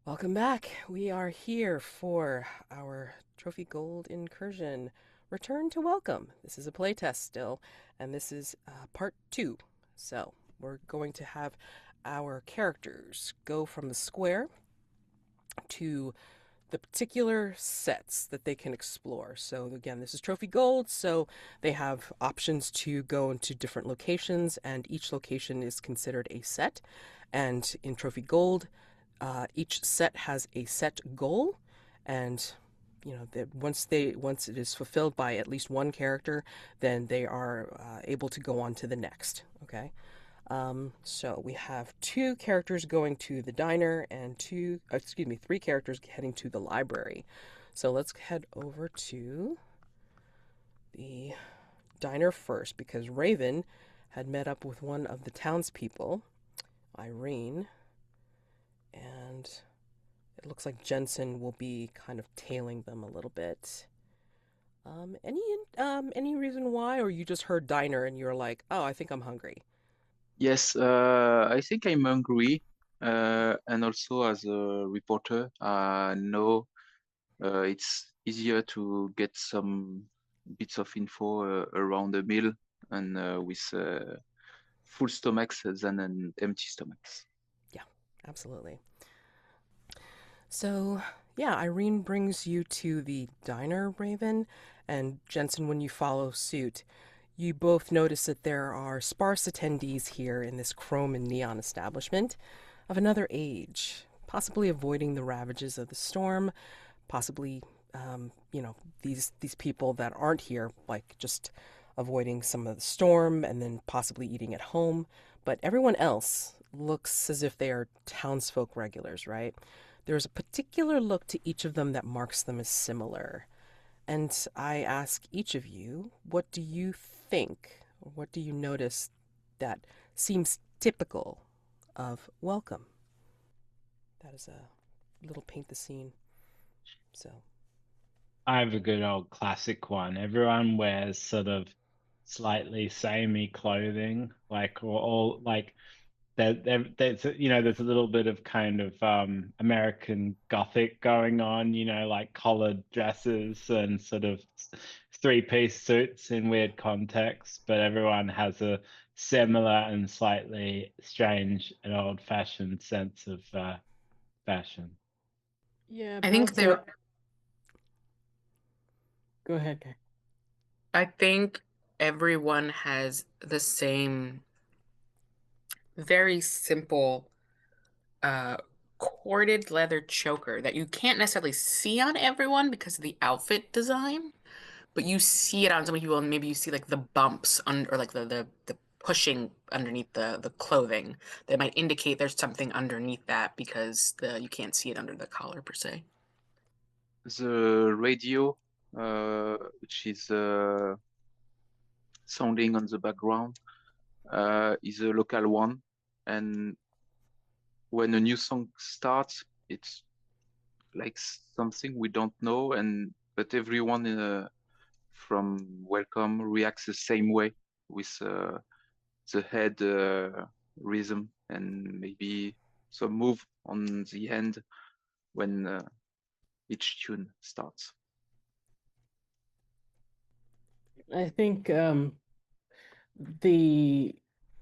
Welcome back. We are here for our Trophy Gold incursion. Return to welcome. This is a playtest still, and this is part two. So we're going to have our characters go from the square to the particular sets that they can explore. So again, this is Trophy Gold, so they have options to go into different locations, and each location is considered a set. And in Trophy Gold, each set has a set goal, and that once it is fulfilled by at least one character, then they are able to go on to the next. Okay. So we have two characters going to the diner and three characters heading to the library. So let's head over to the diner first because Raven had met up with one of the townspeople, Irene, and it looks like Jensen will be kind of tailing them a little bit. Any reason why, or you just heard diner and you're like, oh, I think I'm hungry. Yes, I think I'm hungry, and also as a reporter, I know it's easier to get some bits of info around a meal and with full stomachs than an empty stomachs. Yeah, absolutely. So, yeah, Irene brings you to the diner, Raven, and Jensen, when you follow suit, you both notice that there are sparse attendees here in this chrome and neon establishment of another age, possibly avoiding the ravages of the storm, possibly, these people that aren't here, like just avoiding some of the storm and then possibly eating at home. But everyone else looks as if they are townsfolk regulars, right? There's a particular look to each of them that marks them as similar. And I ask each of you, what do you think? What do you notice that seems typical of welcome? That is a little paint the scene. So, I have a good old classic one. Everyone wears sort of slightly samey clothing, like or all like there's a little bit of kind of American Gothic going on, like collared dresses and sort of three-piece suits in weird contexts, but everyone has a similar and slightly strange and old-fashioned sense of fashion. Yeah, I think perhaps there, go ahead, Kay. I think everyone has the same very simple uh corded leather choker that you can't necessarily see on everyone because of the outfit design, but you see it on some people and maybe you see like the bumps on or like the pushing underneath the clothing that might indicate there's something underneath that because the you can't see it under the collar per se. The radio, which is sounding on the background, is a local one, and when a new song starts, it's like something we don't know, and but everyone from Welcome reacts the same way with the head rhythm and maybe some move on the end when each tune starts. I think the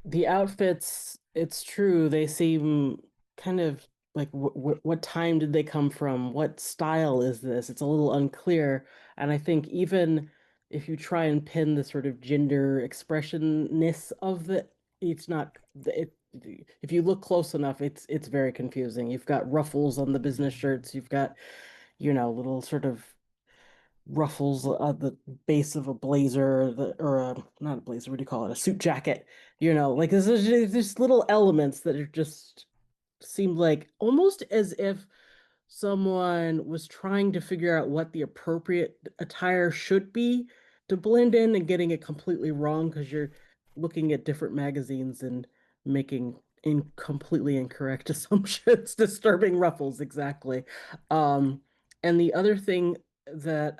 the outfits, it's true, they seem kind of like what time did they come from? What style is this? It's a little unclear. And I think even if you try and pin the sort of gender expressionness of it's not it if you look close enough, it's very confusing. You've got ruffles on the business shirts, you've got, little sort of ruffles at the base of a blazer, or not a blazer, what do you call it? A suit jacket. Like there's little elements that are just seemed like almost as if someone was trying to figure out what the appropriate attire should be to blend in and getting it completely wrong because you're looking at different magazines and making completely incorrect assumptions. Disturbing ruffles, exactly. And the other thing that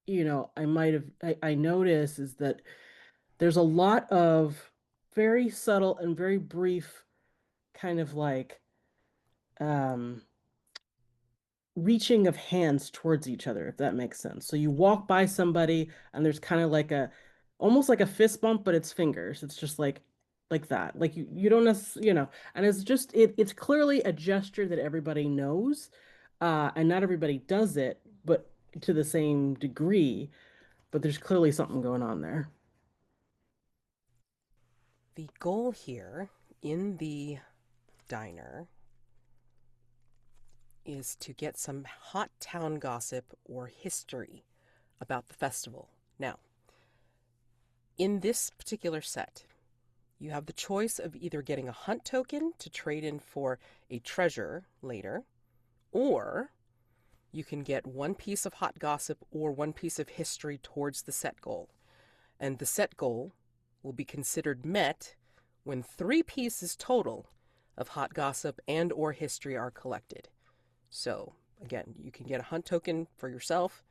I notice is that there's a lot of very subtle and very brief kind of like um reaching of hands towards each other, if that makes sense. So you walk by somebody and there's kind of like almost like a fist bump, but it's fingers. It's just like that. Like you don't necessarily, and it's just it's clearly a gesture that everybody knows. And not everybody does it, but to the same degree, but there's clearly something going on there. The goal here in the diner is to get some hot town gossip or history about the festival. Now, in this particular set, you have the choice of either getting a hunt token to trade in for a treasure later, or you can get one piece of hot gossip or one piece of history towards the set goal. And the set goal will be considered met when 3 pieces total of hot gossip and or history are collected. So, again, you can get a hunt token for yourself,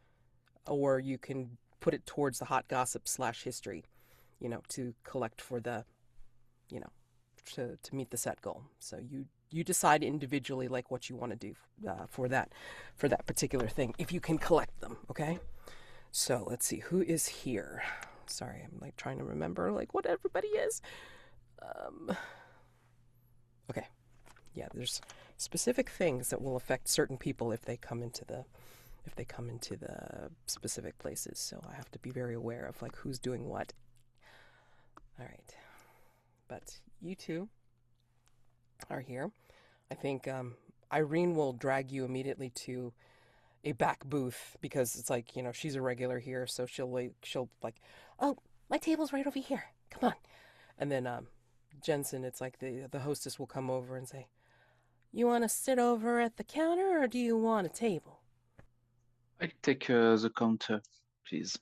or you can put it towards the hot gossip / history, to collect for the, to meet the set goal. So you decide individually like what you want to do for that particular thing, if you can collect them, okay? So let's see, who is here? Sorry, I'm like trying to remember like what everybody is. Okay, yeah, there's specific things that will affect certain people if they come into the specific places. So I have to be very aware of like who's doing what. All right, but you two are here. I think Irene will drag you immediately to a back booth because it's like, she's a regular here, so she'll like, oh, my table's right over here. Come on. And then Jensen, it's like the hostess will come over and say, you want to sit over at the counter or do you want a table? I'll take the counter, please.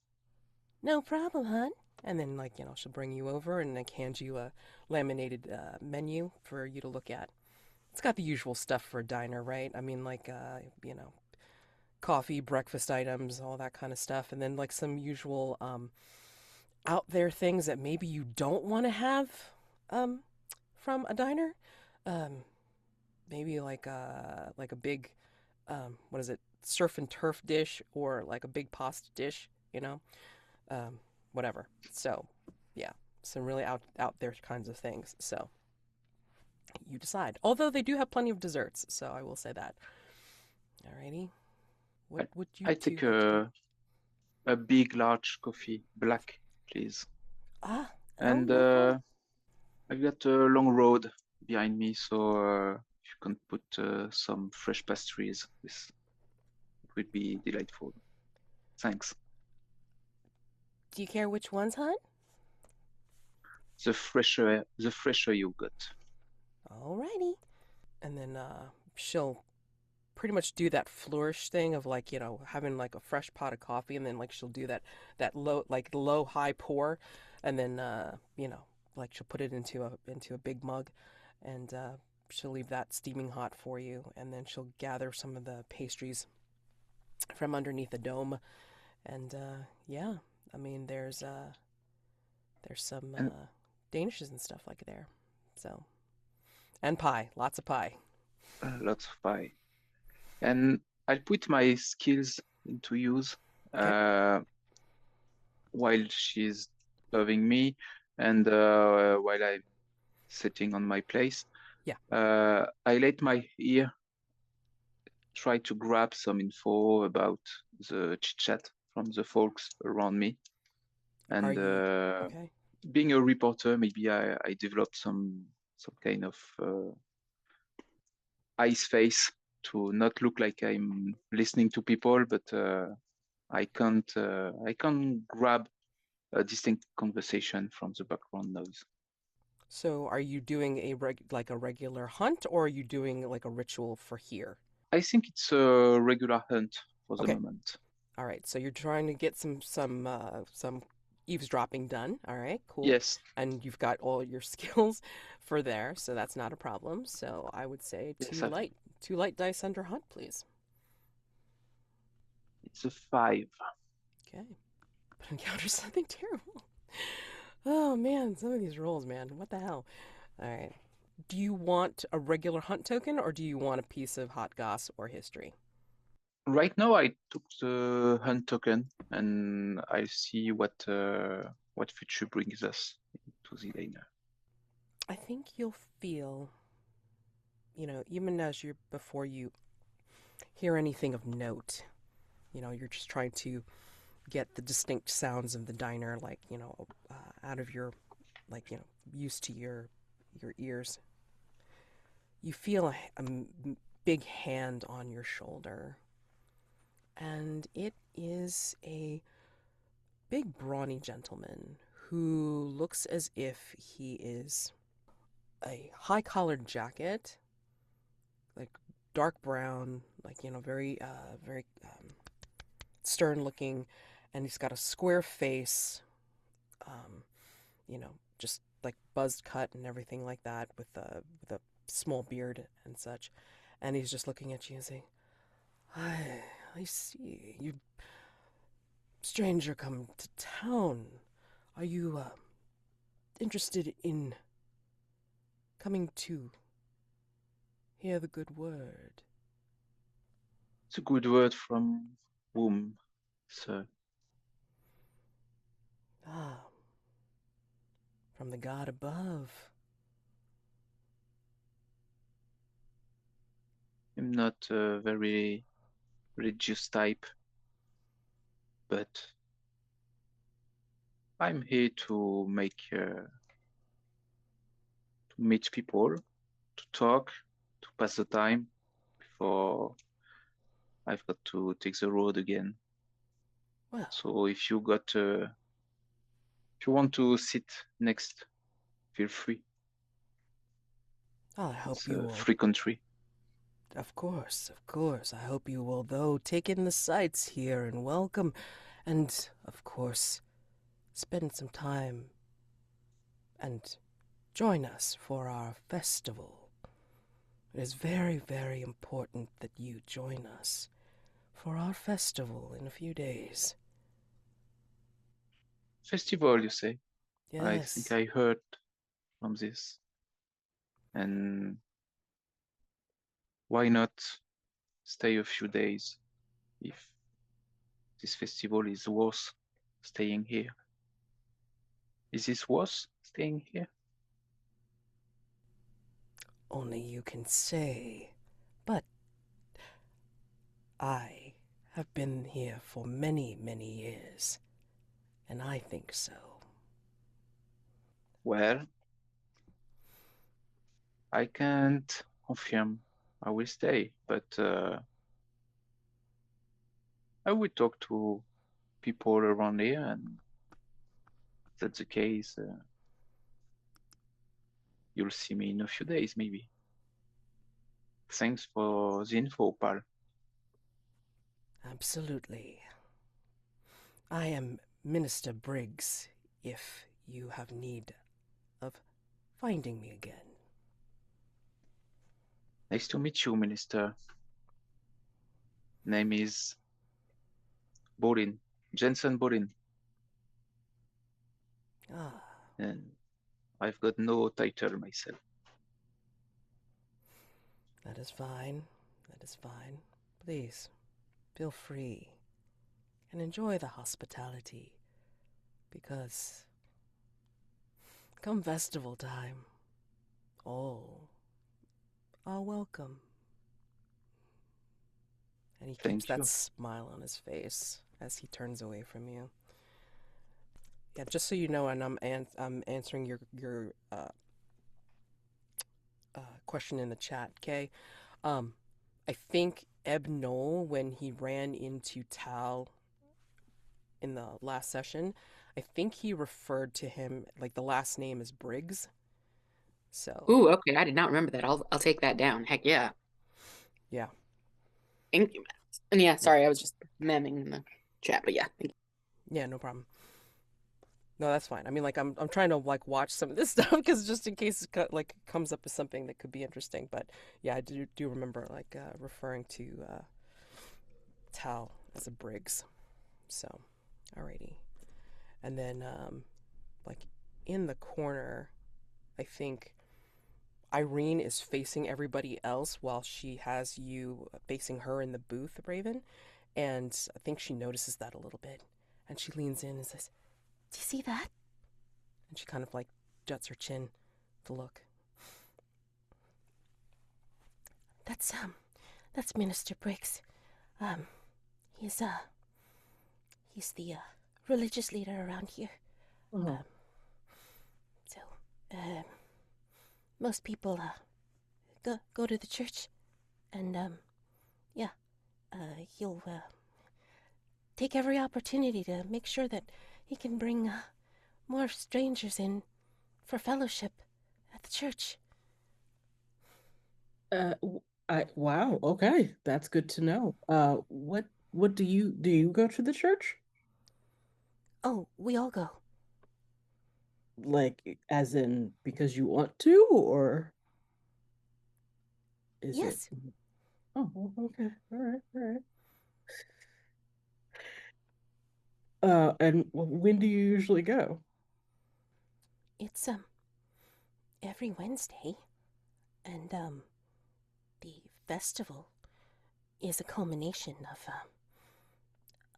No problem, hon. And then, like, she'll bring you over and like hand you a laminated menu for you to look at. It's got the usual stuff for a diner, right? I mean, like, coffee, breakfast items, all that kind of stuff. And then, like, some usual out there things that maybe you don't want to have from a diner. Maybe like a big, what is it, surf and turf dish, or like a big pasta dish, whatever. So, yeah, some really out there kinds of things. So, you decide. Although they do have plenty of desserts, so I will say that. Alrighty. What would you I take like a big, large coffee, black, please. And no problem. I've got a long road behind me, so if you can put some fresh pastries, this would be delightful. Thanks. Do you care which ones, hon? The fresher you got. Alrighty. And then she'll pretty much do that flourish thing of like, having like a fresh pot of coffee, and then like she'll do that low high pour, and then like she'll put it into a big mug, and she'll leave that steaming hot for you, and then she'll gather some of the pastries from underneath the dome, and yeah, I mean there's some danishes and stuff like there, so, and pie, lots of pie. Lots of pie. And I'll put my skills into use while she's serving me, and while I'm sitting on my place. Yeah. I let my ear try to grab some info about the chit-chat from the folks around me. And okay? Being a reporter, maybe I developed some kind of ice face to not look like I'm listening to people, but I can't grab a distinct conversation from the background noise. So are you doing a regular hunt, or are you doing like a ritual for here? I think it's a regular hunt for the moment. All right, so you're trying to get some eavesdropping done. All right, cool. Yes. And you've got all your skills for there, so that's not a problem. So I would say two light dice under hunt, please. It's a 5. Okay. But encounter something terrible. Oh man, some of these rolls, man. What the hell? All right. Do you want a regular hunt token, or do you want a piece of hot goss or history? Right now, I took the hunt token, and I'll see what future brings us to the diner. I think you'll feel, even as before you hear anything of note, you're just trying to get the distinct sounds of the diner, like, out of your, like, used to your ears. You feel a big hand on your shoulder, and it is a big brawny gentleman who looks as if he is a high-collared jacket, like dark brown, like, very very stern looking, and he's got a square face, um, just like buzzed cut and everything like that, with a small beard and such. And he's just looking at you and saying, I see. You stranger come to town. Are you interested in coming to hear the good word? It's a good word from whom, sir? Ah, from the God above. I'm not a very religious type, but I'm here to meet people, to talk, to pass the time before I've got to take the road again. Well, So if you want to sit next, feel free. I hope It's you a will. free country. Of course, of course. I hope you will, though, take in the sights here and welcome, and, of course, spend some time and join us for our festival. It is very, very important that you join us for our festival in a few days. Festival, you say? I think Yes. I heard from this. And why not stay a few days if this festival is worth staying here? Is this worth staying here? Only you can say. But I have been here for many, many years, and I think so. Well, I can't confirm I will stay, but I will talk to people around here, and if that's the case, you'll see me in a few days, maybe. Thanks for the info, pal. Absolutely. I am Minister Briggs, if you have need of finding me again. Nice to meet you, Minister. Name is Bollyn, Jensen Bollyn. Ah, And I've got no title myself. that is fine. That is fine. Please, feel free and enjoy the hospitality, because come festival time, all are welcome. And he keeps Thank that you. smile on his face as he turns away from you. Yeah, just so you know, and I'm answering your question in the chat, okay? I think Ebnol, when he ran into Tal in the last session, I think he referred to him, like, the last name is Briggs. So. Ooh, okay. I did not remember that. I'll take that down. Heck yeah. Yeah. Thank you, Matt. And yeah, sorry, I was just memming in the chat, but yeah. Thank you. Yeah, no problem. No, that's fine. I mean, like, I'm trying to, like, watch some of this stuff, because just in case it like comes up with something that could be interesting. But yeah, I do remember, like, referring to Tal as a Briggs. So, alrighty. And then like, in the corner, I think Irene is facing everybody else while she has you facing her in the booth, Raven. And I think she notices that a little bit. And she leans in and says, "Do you see that?" And she kind of like juts her chin to look. That's Minister Briggs. He's the religious leader around here. Oh. So, most people go to the church, and he'll take every opportunity to make sure that he can bring more strangers in for fellowship at the church. Wow, okay, that's good to know. What do you go to the church? Oh, we all go. Like, as in because you want to, or is it? Yes. Oh, okay, all right. And when do you usually go? It's every Wednesday, and the festival is a culmination of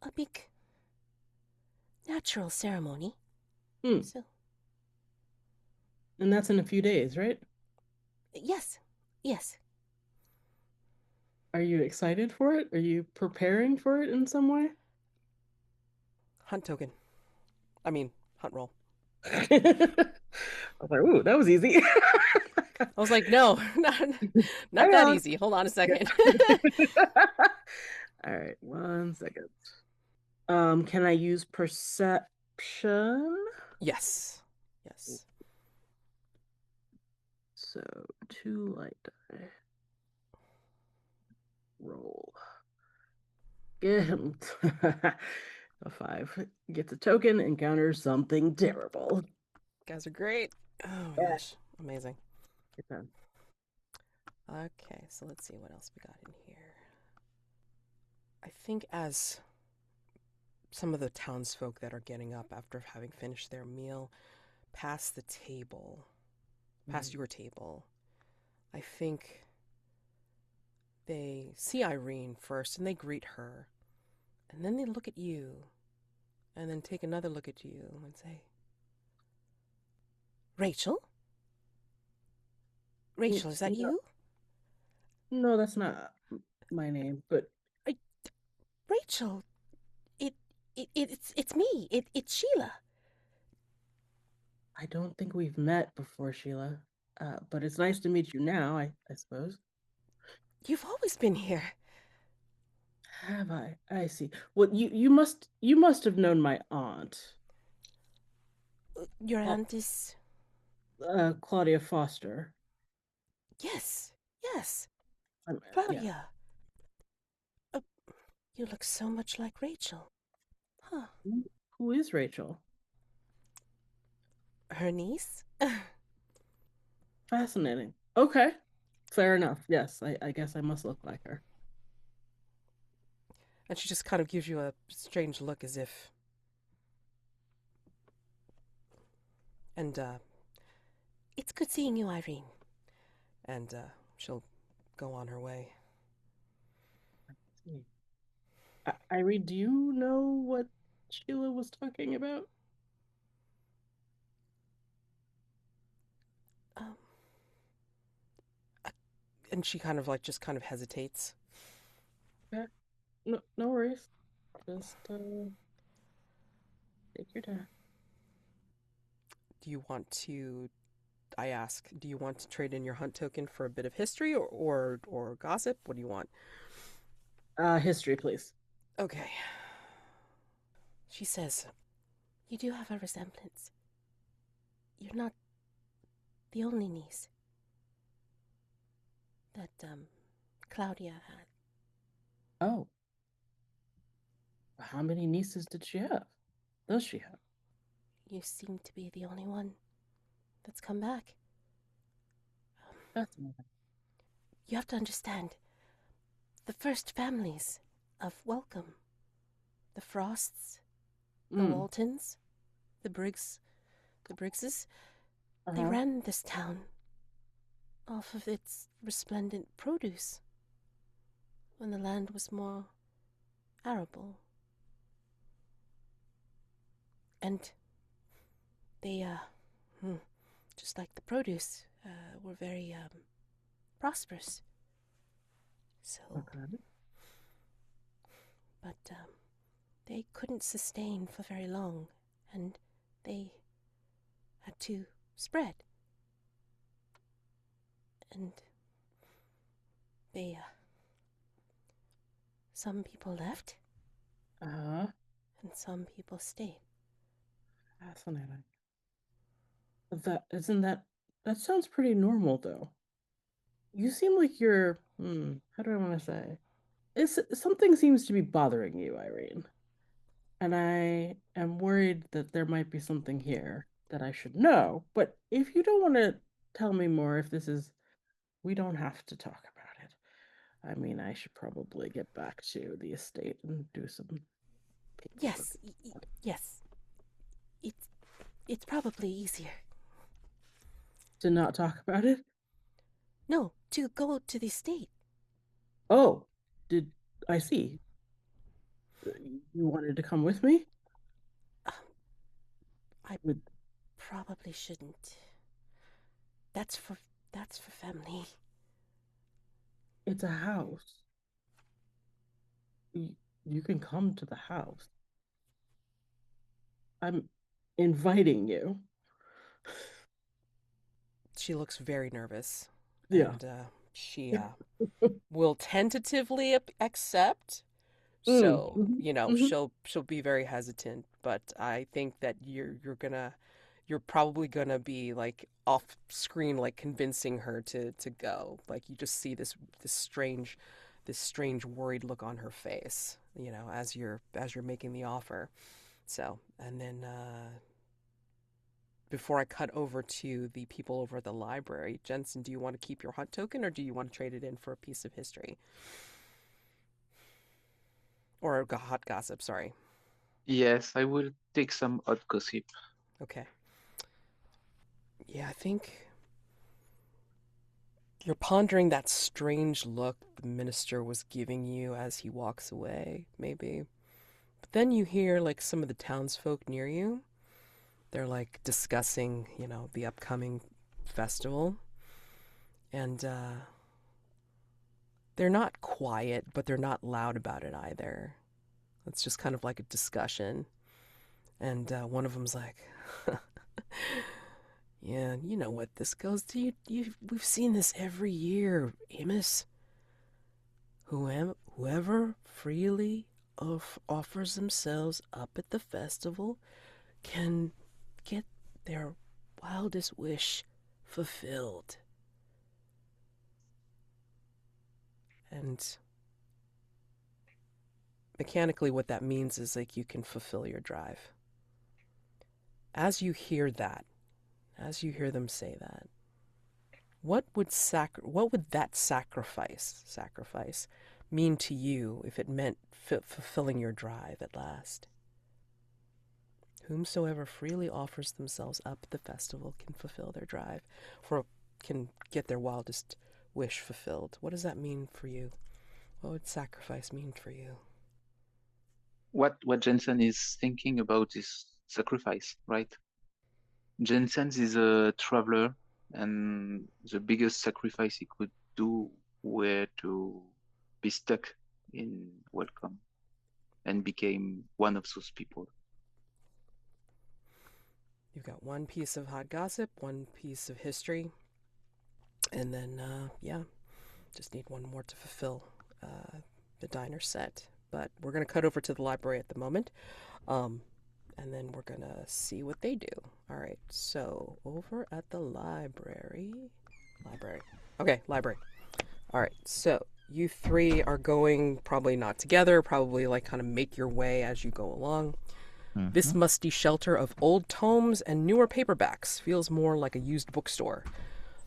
a big natural ceremony. Hmm. So, And that's in a few days, right? yes. Are you excited for it? Are you preparing for it in some way? Hunt token. I mean, hunt roll. I was like, ooh, that was easy. I was like, no, not Hang that on. easy. Hold on a second. All right, 1 second. Can I use perception? Yes. So 2 light die. Roll. Get him. A 5. Gets a token, encounters something terrible. Guys are great. Oh my Yeah. gosh. Amazing. Get done. Okay, so let's see what else we got in here. I think as some of the townsfolk that are getting up after having finished their meal past the table, past your table, I think they see Irene first and they greet her. And then they look at you and then take another look at you and say, Rachel? Rachel, is that you? No, that's not my name, but Rachel, it's me. It's Sheila. I don't think we've met before, Sheila. But it's nice to meet you now, I suppose. You've always been here. Have I? I see. Well, you must have known my aunt. Your aunt is... Claudia Foster. Yes. Yeah. Claudia. You look so much like Rachel. Huh. Who is Rachel? Her niece? Fascinating. Okay. Fair enough. Yes, I guess I must look like her. And she just kind of gives you a strange look as if... And, it's good seeing you, Irene. And, she'll go on her way. Irene, do you know what Sheila was talking about? And she kind of like just kind of hesitates. Yeah. No worries. Just take your time. Do you want to... I ask, do you want to trade in your hunt token for a bit of history or gossip? What do you want? History, please. Okay. She says, you do have a resemblance. You're not the only niece that, Claudia had. Oh. How many nieces did she have? Does she have? You seem to be the only one that's come back. Fascinating. You have to understand, the first families of Welcome, the Frosts, the Waltons, the Briggses, they ran this town off of its resplendent produce when the land was more arable. And they, just like the produce, were very, prosperous. So, Okay. but, they couldn't sustain for very long, and they had to spread. And they, some people left, Uh-huh. and some people stayed. Fascinating. That sounds pretty normal though. You seem like you're, how do I want to say? Something seems to be bothering you, Irene. And I am worried that there might be something here that I should know. But if you don't want to tell me more, we don't have to talk about it. I mean, I should probably get back to the estate and do some paperwork. Yes, yes. It's probably easier. To not talk about it? No, to go to the estate. Oh, did I see? You wanted to come with me? I With probably shouldn't. That's for family. It's a house. You can come to the house. I'm inviting you. She looks very nervous. Yeah. And she will tentatively accept. So, Mhm. she'll be very hesitant, but I think that you're probably gonna be like off screen, like convincing her to go. Like you just see this strange worried look on her face, as you're making the offer. So, and then before I cut over to the people over at the library, Jensen, do you want to keep your hunt token or do you want to trade it in for a piece of history? Or a hot gossip, sorry. Yes, I will take some hot gossip. Okay. Yeah, I think you're pondering that strange look the minister was giving you as he walks away, maybe. But then you hear, like, some of the townsfolk near you. They're, like, discussing, the upcoming festival. And, they're not quiet, but they're not loud about it either. It's just kind of like a discussion. And one of them's like, yeah, you know what this goes to. We've seen this every year, Amos. Whoever freely offers themselves up at the festival can get their wildest wish fulfilled. And mechanically, what that means is like you can fulfill your drive. As you hear them say that, what would that sacrifice mean to you if it meant fulfilling your drive at last? Whomsoever freely offers themselves up at the festival can fulfill their drive, can get their wildest wish fulfilled. What does that mean for you? What would sacrifice mean for you? What Jensen is thinking about is sacrifice, right? Jensen is a traveler, and the biggest sacrifice he could do were to be stuck in Welcome and became one of those people. You've got one piece of hot gossip, one piece of history, and then, just need one more to fulfill the diner set. But we're going to cut over to the library at the moment, and then we're going to see what they do. All right, so over at the library. Okay, library. All right, so you three are going probably not together, probably like kind of make your way as you go along. This musty shelter of old tomes and newer paperbacks feels more like a used bookstore.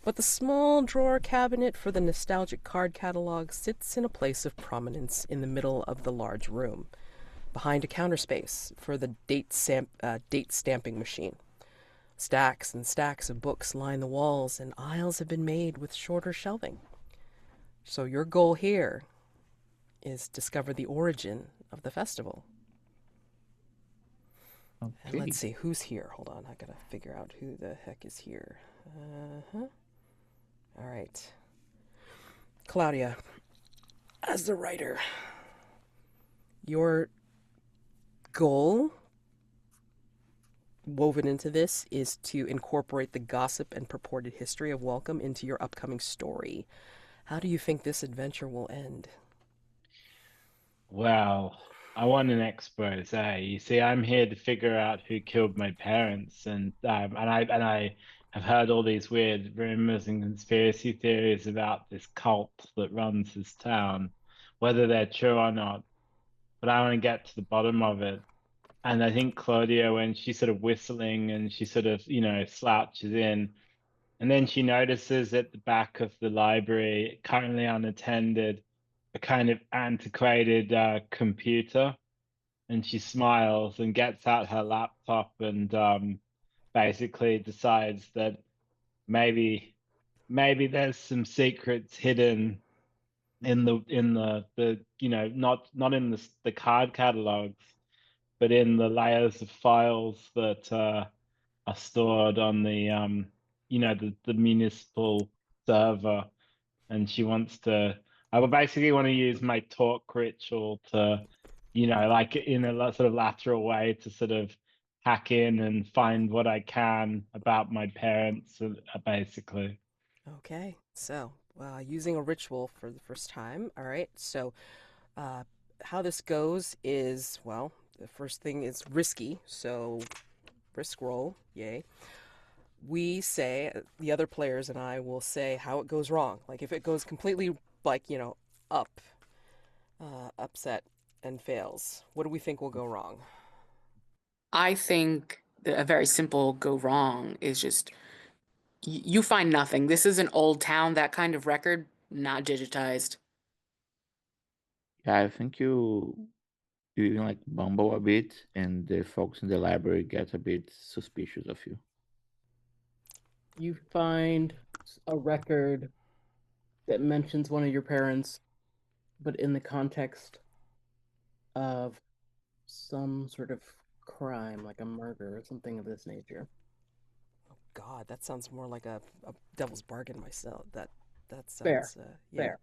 But the small drawer cabinet for the nostalgic card catalog sits in a place of prominence in the middle of the large room, behind a counter space for the date stamping machine. Stacks and stacks of books line the walls, and aisles have been made with shorter shelving. So your goal here is discover the origin of the festival. And Okay. let's see, who's here? Hold on, I gotta figure out who the heck is here. All right. Claudia, as the writer, your goal woven into this is to incorporate the gossip and purported history of Welcome into your upcoming story. How do you think this adventure will end? Well, I want an expose. You see, I'm here to figure out who killed my parents, and I have heard all these weird rumors and conspiracy theories about this cult that runs this town, whether they're true or not. But I want to get to the bottom of it. And I think Claudia, when she's sort of whistling and she sort of, slouches in, and then she notices at the back of the library, currently unattended, a kind of antiquated computer. And she smiles and gets out her laptop and basically decides that maybe there's some secrets hidden in the not in the card catalogs, but in the layers of files that are stored on the municipal server. And she wants to I will basically want to use my talk ritual to, like in a sort of lateral way, to sort of hack in and find what I can about my parents, basically. Okay, so using a ritual for the first time. All right, so uh, how this goes is, well, the first thing is risky, so risk roll, yay. We say, the other players and I will say how it goes wrong. Like if it goes completely, like, up, upset and fails, what do we think will go wrong? I think a very simple go wrong is just you find nothing. This is an old town, that kind of record, not digitized. Yeah, I think you even like bumble a bit, and the folks in the library get a bit suspicious of you. You find a record that mentions one of your parents, but in the context of some sort of crime, like a murder or something of this nature. God, that sounds more like a devil's bargain myself. That Fair, sounds, yeah. fair.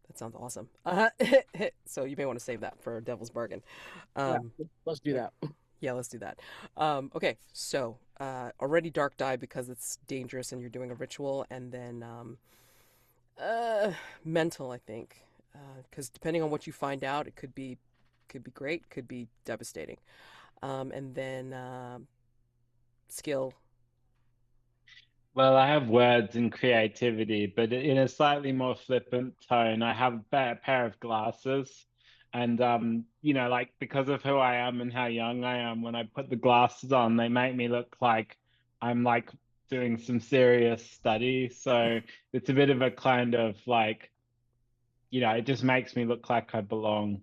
That sounds awesome. So you may want to save that for Devil's Bargain. Yeah, let's do that. Yeah, let's do that. Okay, so already dark die because it's dangerous and you're doing a ritual, and then mental, I think, because depending on what you find out, it could be great, could be devastating, and then skill. Well, I have words and creativity, but in a slightly more flippant tone. I have a pair of glasses, and like because of who I am and how young I am, when I put the glasses on, they make me look like I'm like doing some serious study. So it's a bit of a kind of like, it just makes me look like I belong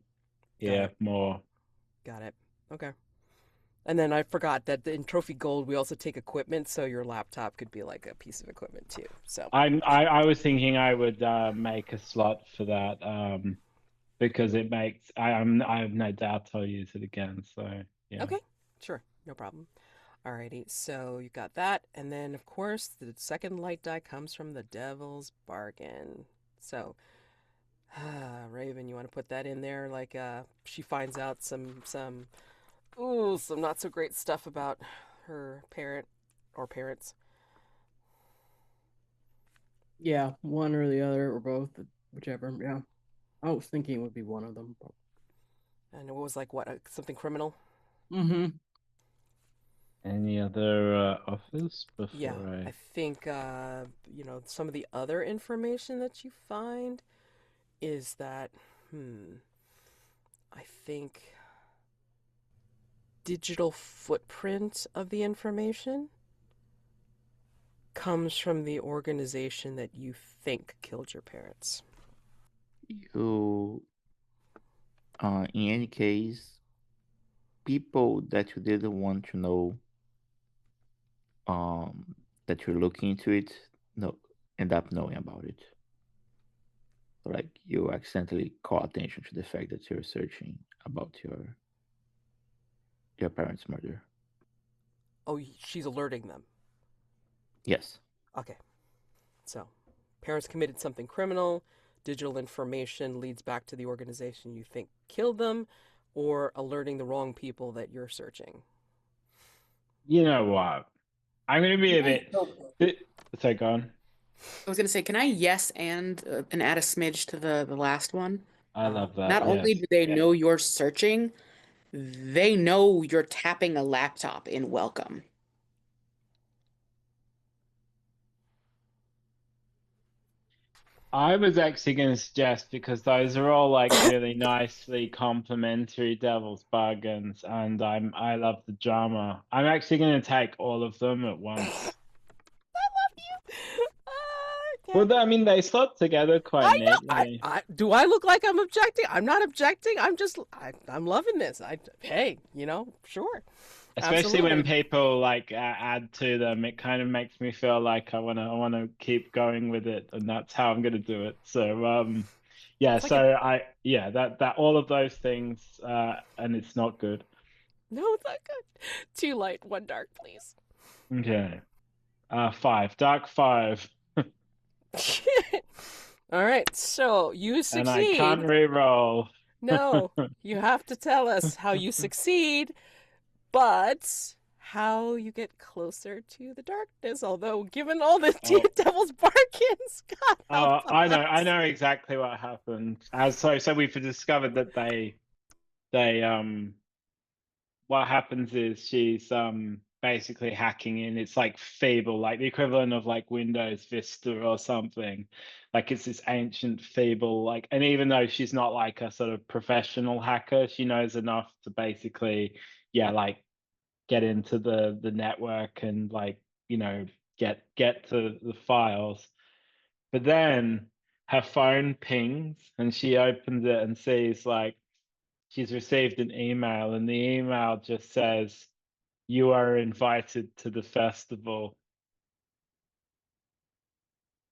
Got here it. more. Got it. Okay. And then I forgot that in Trophy Gold we also take equipment, so your laptop could be like a piece of equipment too. So I was thinking I would make a slot for that. Because it makes I have no doubt I'll use it again. So yeah. okay, sure, no problem. Alrighty, so you got that, and then of course the second light die comes from the Devil's Bargain. So, Raven, you want to put that in there? Like, she finds out some not so great stuff about her parent or parents. Yeah, one or the other or both, whichever. Yeah, I was thinking it would be one of them. And it was like what, something criminal? Mm-hmm. Any other offers Yeah, before I I? think some of the other information that you find is that I think digital footprint of the information comes from the organization that you think killed your parents. You, in any case, people that you didn't want to know that you're looking into it, end up knowing about it. So, like, you accidentally call attention to the fact that you're searching about your parents' murder. Oh, she's alerting them. Yes. Okay. So, parents committed something criminal. Digital information leads back to the organization you think killed them, or alerting the wrong people that you're searching. You know what? I'm going to be a bit. So go on. I was gonna say, can I yes and add a smidge to the last one? I love that. Not only Yes. do they know you're searching, they know you're tapping a laptop in Welcome. I was actually going to suggest, because those are all like really nicely complementary devil's bargains, and I love the drama. I'm actually going to take all of them at once. Okay. Well, I mean, they slot together quite neatly. Do I look like I'm objecting? I'm not objecting. I'm loving this. Hey, sure. Especially when Absolutely. people like add to them, it kind of makes me feel like I wanna keep going with it, and that's how I'm gonna do it. So yeah. It's like So that all of those things, and it's not good. No, it's not good. 2 light, 1 dark, please. Okay. 5 dark 5, All right, so you and I can't succeed. re-roll. No, you have to tell us how you succeed, but how you get closer to the darkness. Although, given all the devil's bargains, God help I us. know exactly what happened. So we've discovered that they what happens is she's basically hacking in. It's like Feeble, like the equivalent of like Windows Vista or something. Like it's this ancient Feeble, like, and even though she's not like a sort of professional hacker, she knows enough to basically, like get into the network and like, get to the files. But then her phone pings and she opens it and sees like she's received an email, and the email just says, "You are invited to the festival,"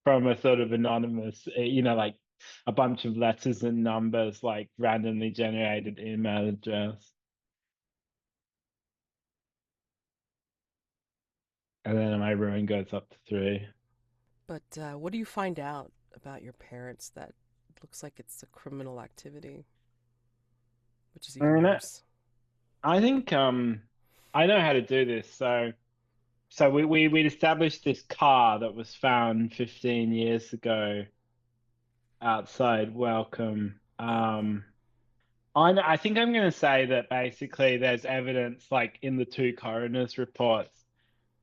from a sort of anonymous, like a bunch of letters and numbers, like randomly generated email address. And then my ruin goes up to 3. But what do you find out about your parents that looks like it's a criminal activity? Which is even worse. I think I know how to do this. So we'd established this car that was found 15 years ago outside Welcome. I think I'm going to say that basically there's evidence, like in the 2 coroner's reports,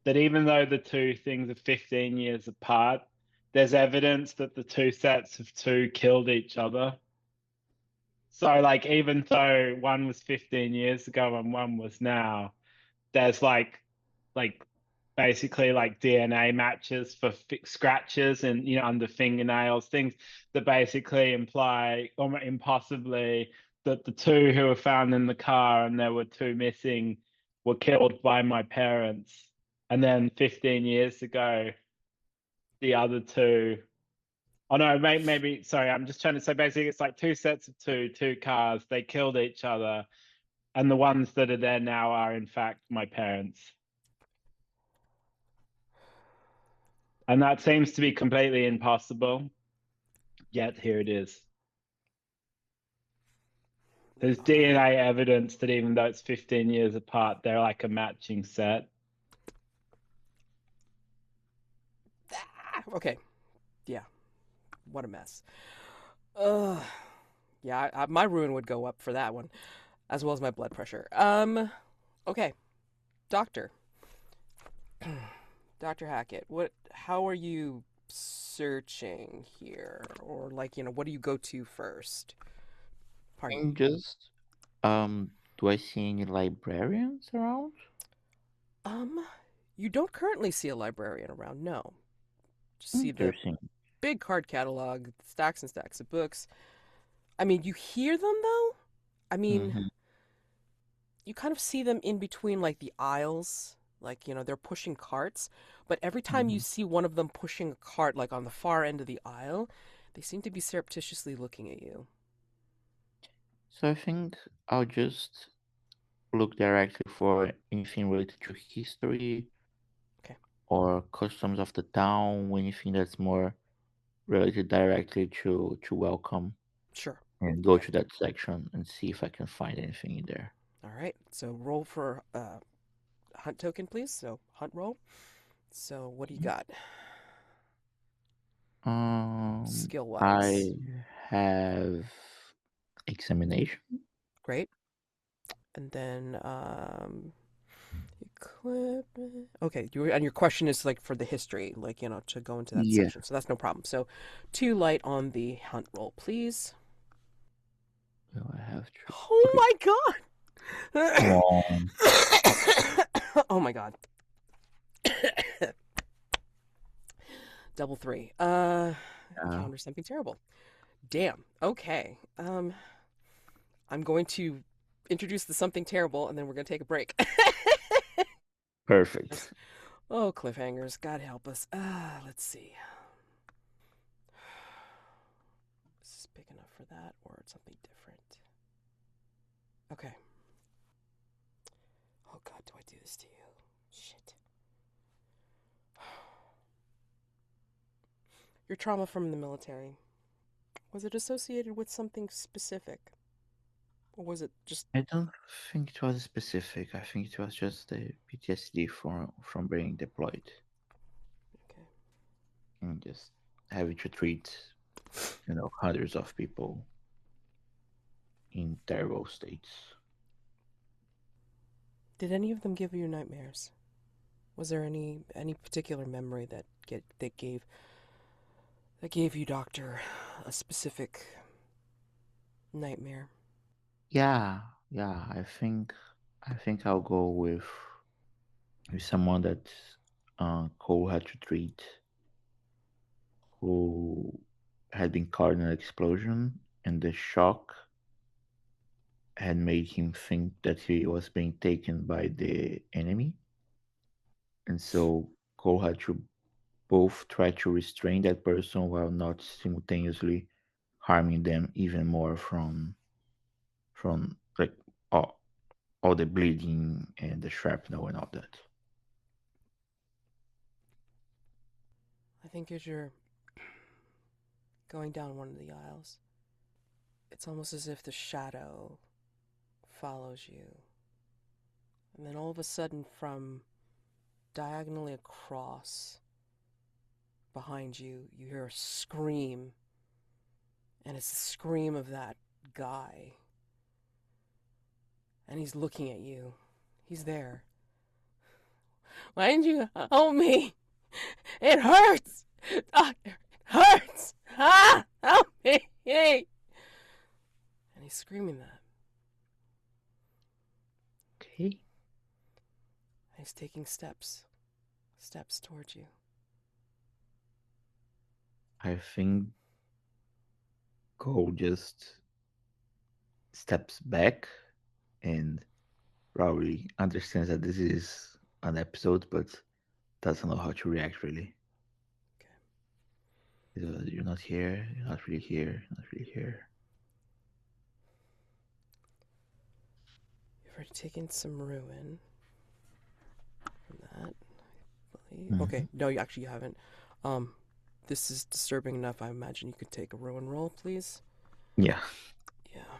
that even though the 2 things are 15 years apart, there's evidence that the 2 sets of 2 killed each other. So, like, even though one was 15 years ago and one was now, there's like basically like DNA matches for scratches and under fingernails, things that basically imply almost impossibly that the 2 who were found in the car, and there were 2 missing, were killed by my parents. And then 15 years ago, the other 2. Oh no, maybe sorry, I'm just trying to say basically it's like 2 sets of 2 cars. They killed each other, and the ones that are there now are in fact my parents. And that seems to be completely impossible, yet here it is. There's DNA evidence that even though it's 15 years apart, they're like a matching set. Okay. Yeah. What a mess. Yeah, my ruin would go up for that one, as well as my blood pressure. Okay. Doctor. Dr. Hackett, how are you searching here? Or like, what do you go to first? Pardon me. And just do I see any librarians around? You don't currently see a librarian around, no. Just see the Interesting. big card catalog, stacks and stacks of books. I mean, you hear them though? I mean, Mhm. you kind of see them in between like the aisles Like, they're pushing carts, but every time you see one of them pushing a cart, like on the far end of the aisle, they seem to be surreptitiously looking at you. So I think I'll just look directly for anything related to history Okay. or customs of the town, anything that's more related directly to welcome, Sure. and go Okay. to that section and see if I can find anything in there. All right. So roll for hunt token, please. So hunt roll. So what do you got? Skill wise. I have examination. Great. And then equipment. Okay, and your question is like for the history, like to go into that Yeah. section. So that's no problem. So 2 light on the hunt roll, please. Well, I have to. Oh Okay. my Come god! on. Oh my god. Double 3. Encounter something terrible. Damn. Okay. I'm going to introduce the something terrible, and then we're going to take a break. Perfect. Oh, cliffhangers. God help us. Let's see. Is this big enough for that, or something different? Okay. Oh god, do I do this to you? Shit. Your trauma from the military, was it associated with something specific? Or was it just... I don't think it was specific. I think it was just the PTSD from being deployed Okay. and just having to treat, hundreds of people in terrible states. Did any of them give you nightmares? Was there any particular memory that gave you, Doctor, a specific nightmare? Yeah. I think I'll go with someone that Cole had to treat, who had been caught in an explosion, and the shock had made him think that he was being taken by the enemy. And so Cole had to both try to restrain that person while not simultaneously harming them even more from like all the bleeding and the shrapnel and all that. I think as you're going down one of the aisles, it's almost as if the shadow follows you. And then all of a sudden, from diagonally across behind you, you hear a scream. And it's the scream of that guy. And he's looking at you. He's there. Why didn't you help me? It hurts! Doctor, it hurts! Ah! Help me! And he's screaming that. Okay. And he's taking steps towards you. I think Cole just steps back and probably understands that this is an episode, but doesn't know how to react really. Okay. You're not here, you're not really here, you're not really here. You've already taken some ruin from that, I believe. Mhm. Okay, no, you haven't. This is disturbing enough. I imagine you could take a ruin roll, please. Yeah. Yeah.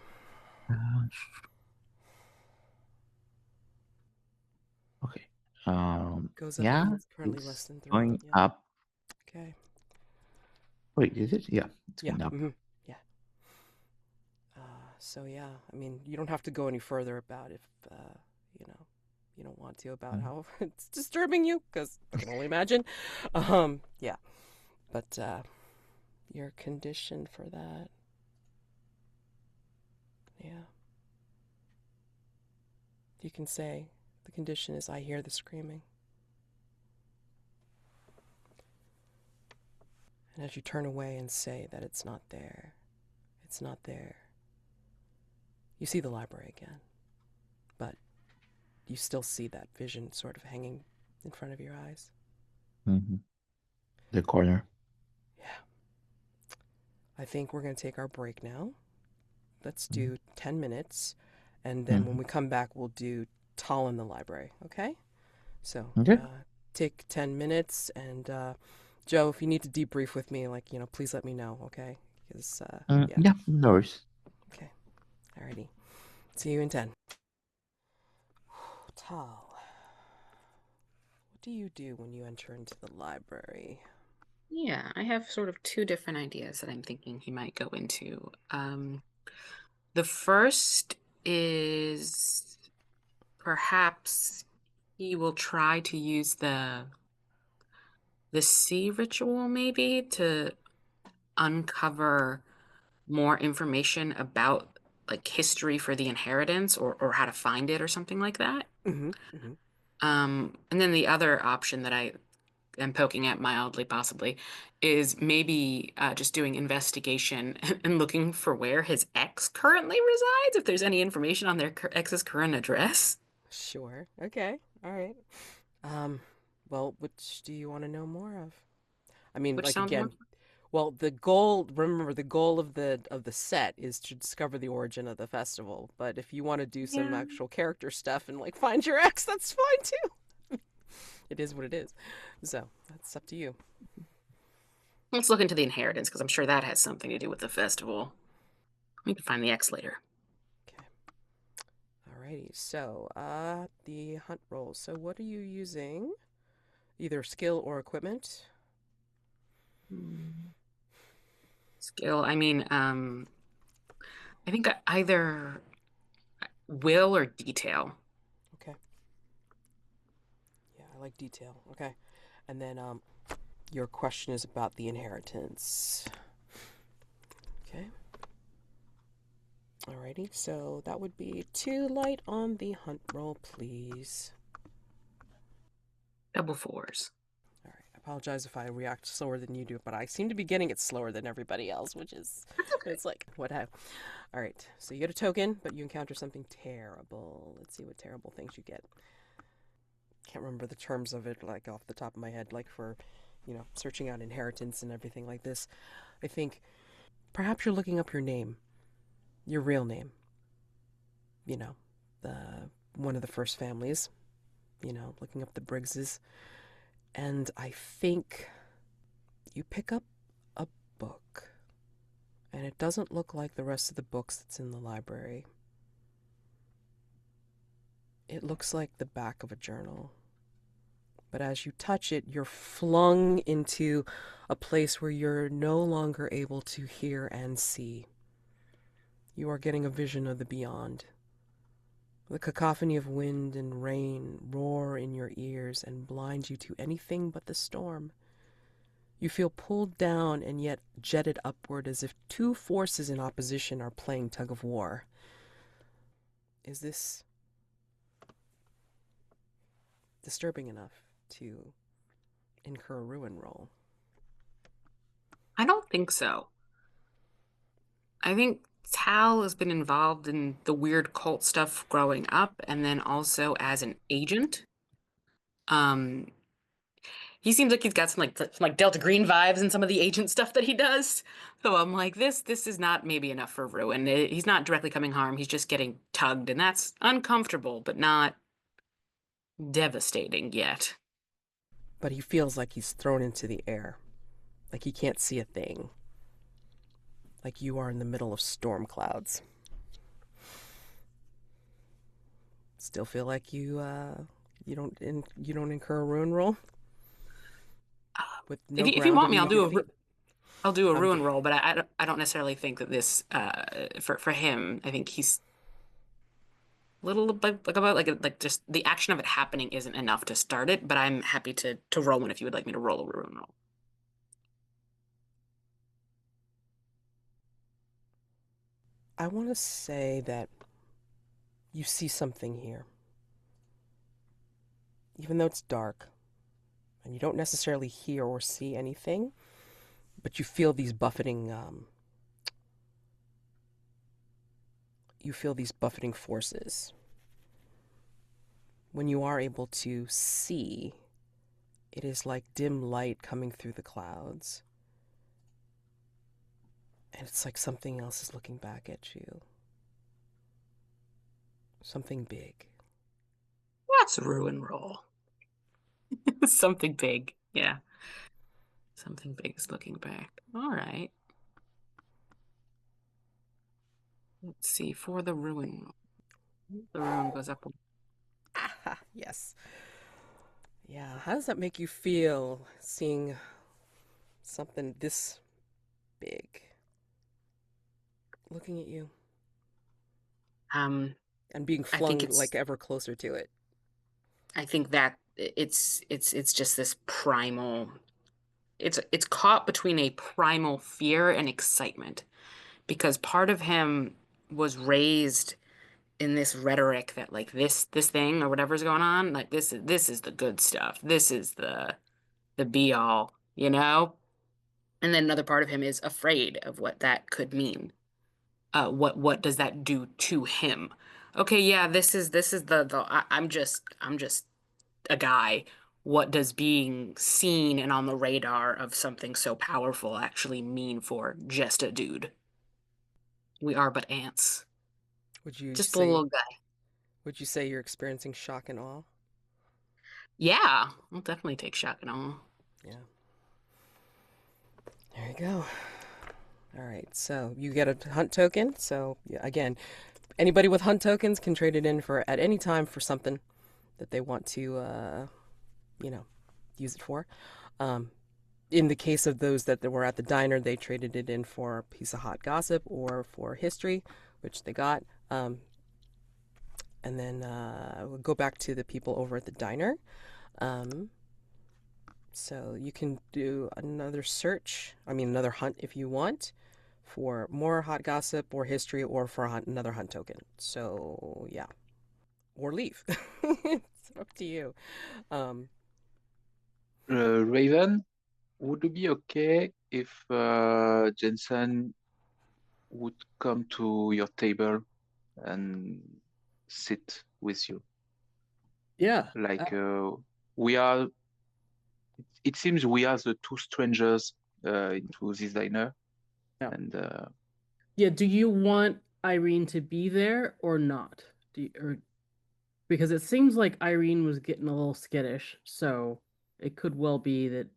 Okay. Goes up Yeah, and it's currently less it's than 3. going Yeah. up. Okay. Wait, is it? Yeah, it's Yeah. going up. Yeah. So yeah, I mean, you don't have to go any further about if you don't want to about how it's disturbing you, because I can only imagine. Yeah. But your condition for that. Yeah. You can say the condition is I hear the screaming. And as you turn away and say that it's not there, you see the library again. But you still see that vision sort of hanging in front of your eyes. Mm-hmm. The corner. Yeah. I think we're going to take our break now. Let's Mm-hmm. do 10 minutes, and then when we come back, we'll do Tall in the library, okay? So, Okay. take 10 minutes, and Joe, if you need to debrief with me, like, please let me know, okay? Because, Yeah, no worries. Okay. Alrighty. See you in 10. Tal, what do you do when you enter into the library? Yeah, I have sort of two different ideas that I'm thinking he might go into. The first is perhaps he will try to use the sea ritual maybe to uncover more information about like history for the inheritance or how to find it or something like that. Mm-hmm. Mm-hmm. And then the other option that I am poking at mildly possibly is maybe just doing investigation and looking for where his ex currently resides, if there's any information on their ex's current address. Sure. Okay. All right. Well, which do you want to know more of? I mean, Which like, sounds more again, well, the goal, remember, the goal of the set is to discover the origin of the festival. But if you want to do some Yeah. actual character stuff and like find your ex, that's fine too. It is what it is. So that's up to you. Let's look into the inheritance because I'm sure that has something to do with the festival. We can find the X later. Okay. Alrighty. So, the hunt roll. So, what are you using? Either skill or equipment? Skill. I mean, I think either will or detail. Okay. Yeah, I like detail. Okay. And then, your question is about the inheritance. Okay. Alrighty, so that would be 2 light on the hunt roll, please. Double fours. Alright, I apologize if I react slower than you do, but I seem to be getting it slower than everybody else, which is, it's like, what have. Alright, so you get a token, but you encounter something terrible. Let's see what terrible things you get. Can't remember the terms of it, like, off the top of my head, like for, searching out inheritance and everything like this. I think perhaps you're looking up your name. Your real name. One of the first families. Looking up the Briggses. And I think you pick up a book. And it doesn't look like the rest of the books that's in the library. It looks like the back of a journal. But as you touch it, you're flung into a place where you're no longer able to hear and see. You are getting a vision of the beyond. The cacophony of wind and rain roar in your ears and blind you to anything but the storm. You feel pulled down and yet jetted upward as if two forces in opposition are playing tug of war. Is this disturbing enough to incur a ruin roll? I don't think so. I think Tal has been involved in the weird cult stuff growing up and then also as an agent. He seems like he's got some like Delta Green vibes in some of the agent stuff that he does. So I'm like, this is not maybe enough for ruin. He's not directly coming harm. He's just getting tugged, and that's uncomfortable, but not devastating yet. But he feels like he's thrown into the air. Like he can't see a thing. Like you are in the middle of storm clouds. Still feel like you don't incur a ruin roll? With no If you want me, I'll do a I'm ruin roll, but I don't necessarily think that this for him. I think he's a little bit like just the action of it happening isn't enough to start it. But I'm happy to roll one if you would like me to roll a ruin roll. I want to say that you see something here. Even though it's dark, and you don't necessarily hear or see anything, but you feel these buffeting forces. when you are able to see, it is like dim light coming through the clouds. And it's like something else is looking back at you. Something big. That's a ruin roll. Something big. Yeah. Something big is looking back. All right. Let's see. For the ruin roll. The ruin goes up. Ah, yes. Yeah, how does that make you feel seeing something this big looking at you Um, and being I think flung it's like ever closer to it? I think that it's just this primal it's caught between a primal fear and excitement because part of him was raised in this rhetoric that like this thing or whatever's going on, like this is the good stuff. This is the be all, you know? And then another part of him is afraid of what that could mean. What does that do to him? Okay, yeah, this is I'm just a guy. What does being seen and on the radar of something so powerful actually mean for just a dude? We are but ants. Would you Just a say little guy. would you say you're experiencing shock and awe? Yeah, I'll definitely take shock and awe. Yeah. There you go. All right, so you get a hunt token. So yeah, again, anybody with hunt tokens can trade it in for at any time for something that they want to, use it for. In the case of those that were at the diner, they traded it in for a piece of hot gossip or for history, which they got. And then we'll go back to the people over at the diner. So you can do another another hunt if you want for more hot gossip or history or for another hunt token. So yeah, or leave. It's up to you. Raven, would it be okay if Jensen would come to your table and sit with you? Yeah. Like we are, it seems we are the two strangers into this diner, Yeah. and Yeah. Do you want Irene to be there or not? Because it seems like Irene was getting a little skittish, so it could well be that,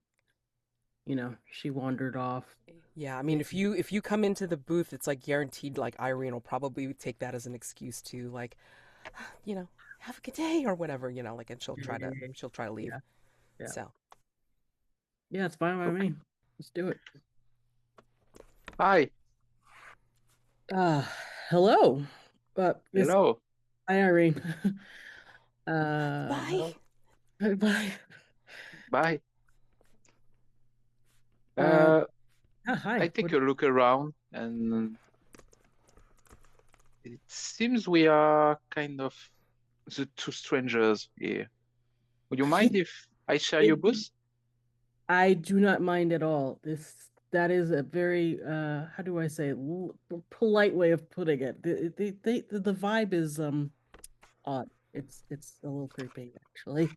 she wandered off. Yeah, I mean, if you come into the booth, it's like guaranteed. Like Irene will probably take that as an excuse to like, have a good day or whatever. Like, and she'll try to leave. Yeah. Yeah. So Yeah, it's fine by me. Let's do it. hi, Hello. hello, Hi, Irene. bye. Bye. bye. Hi. I take a look around, and it seems we are kind of the two strangers here. Would you mind if I share your booth? I do not mind at all. That is a very how do I say, polite way of putting it. The vibe is odd. It's a little creepy actually.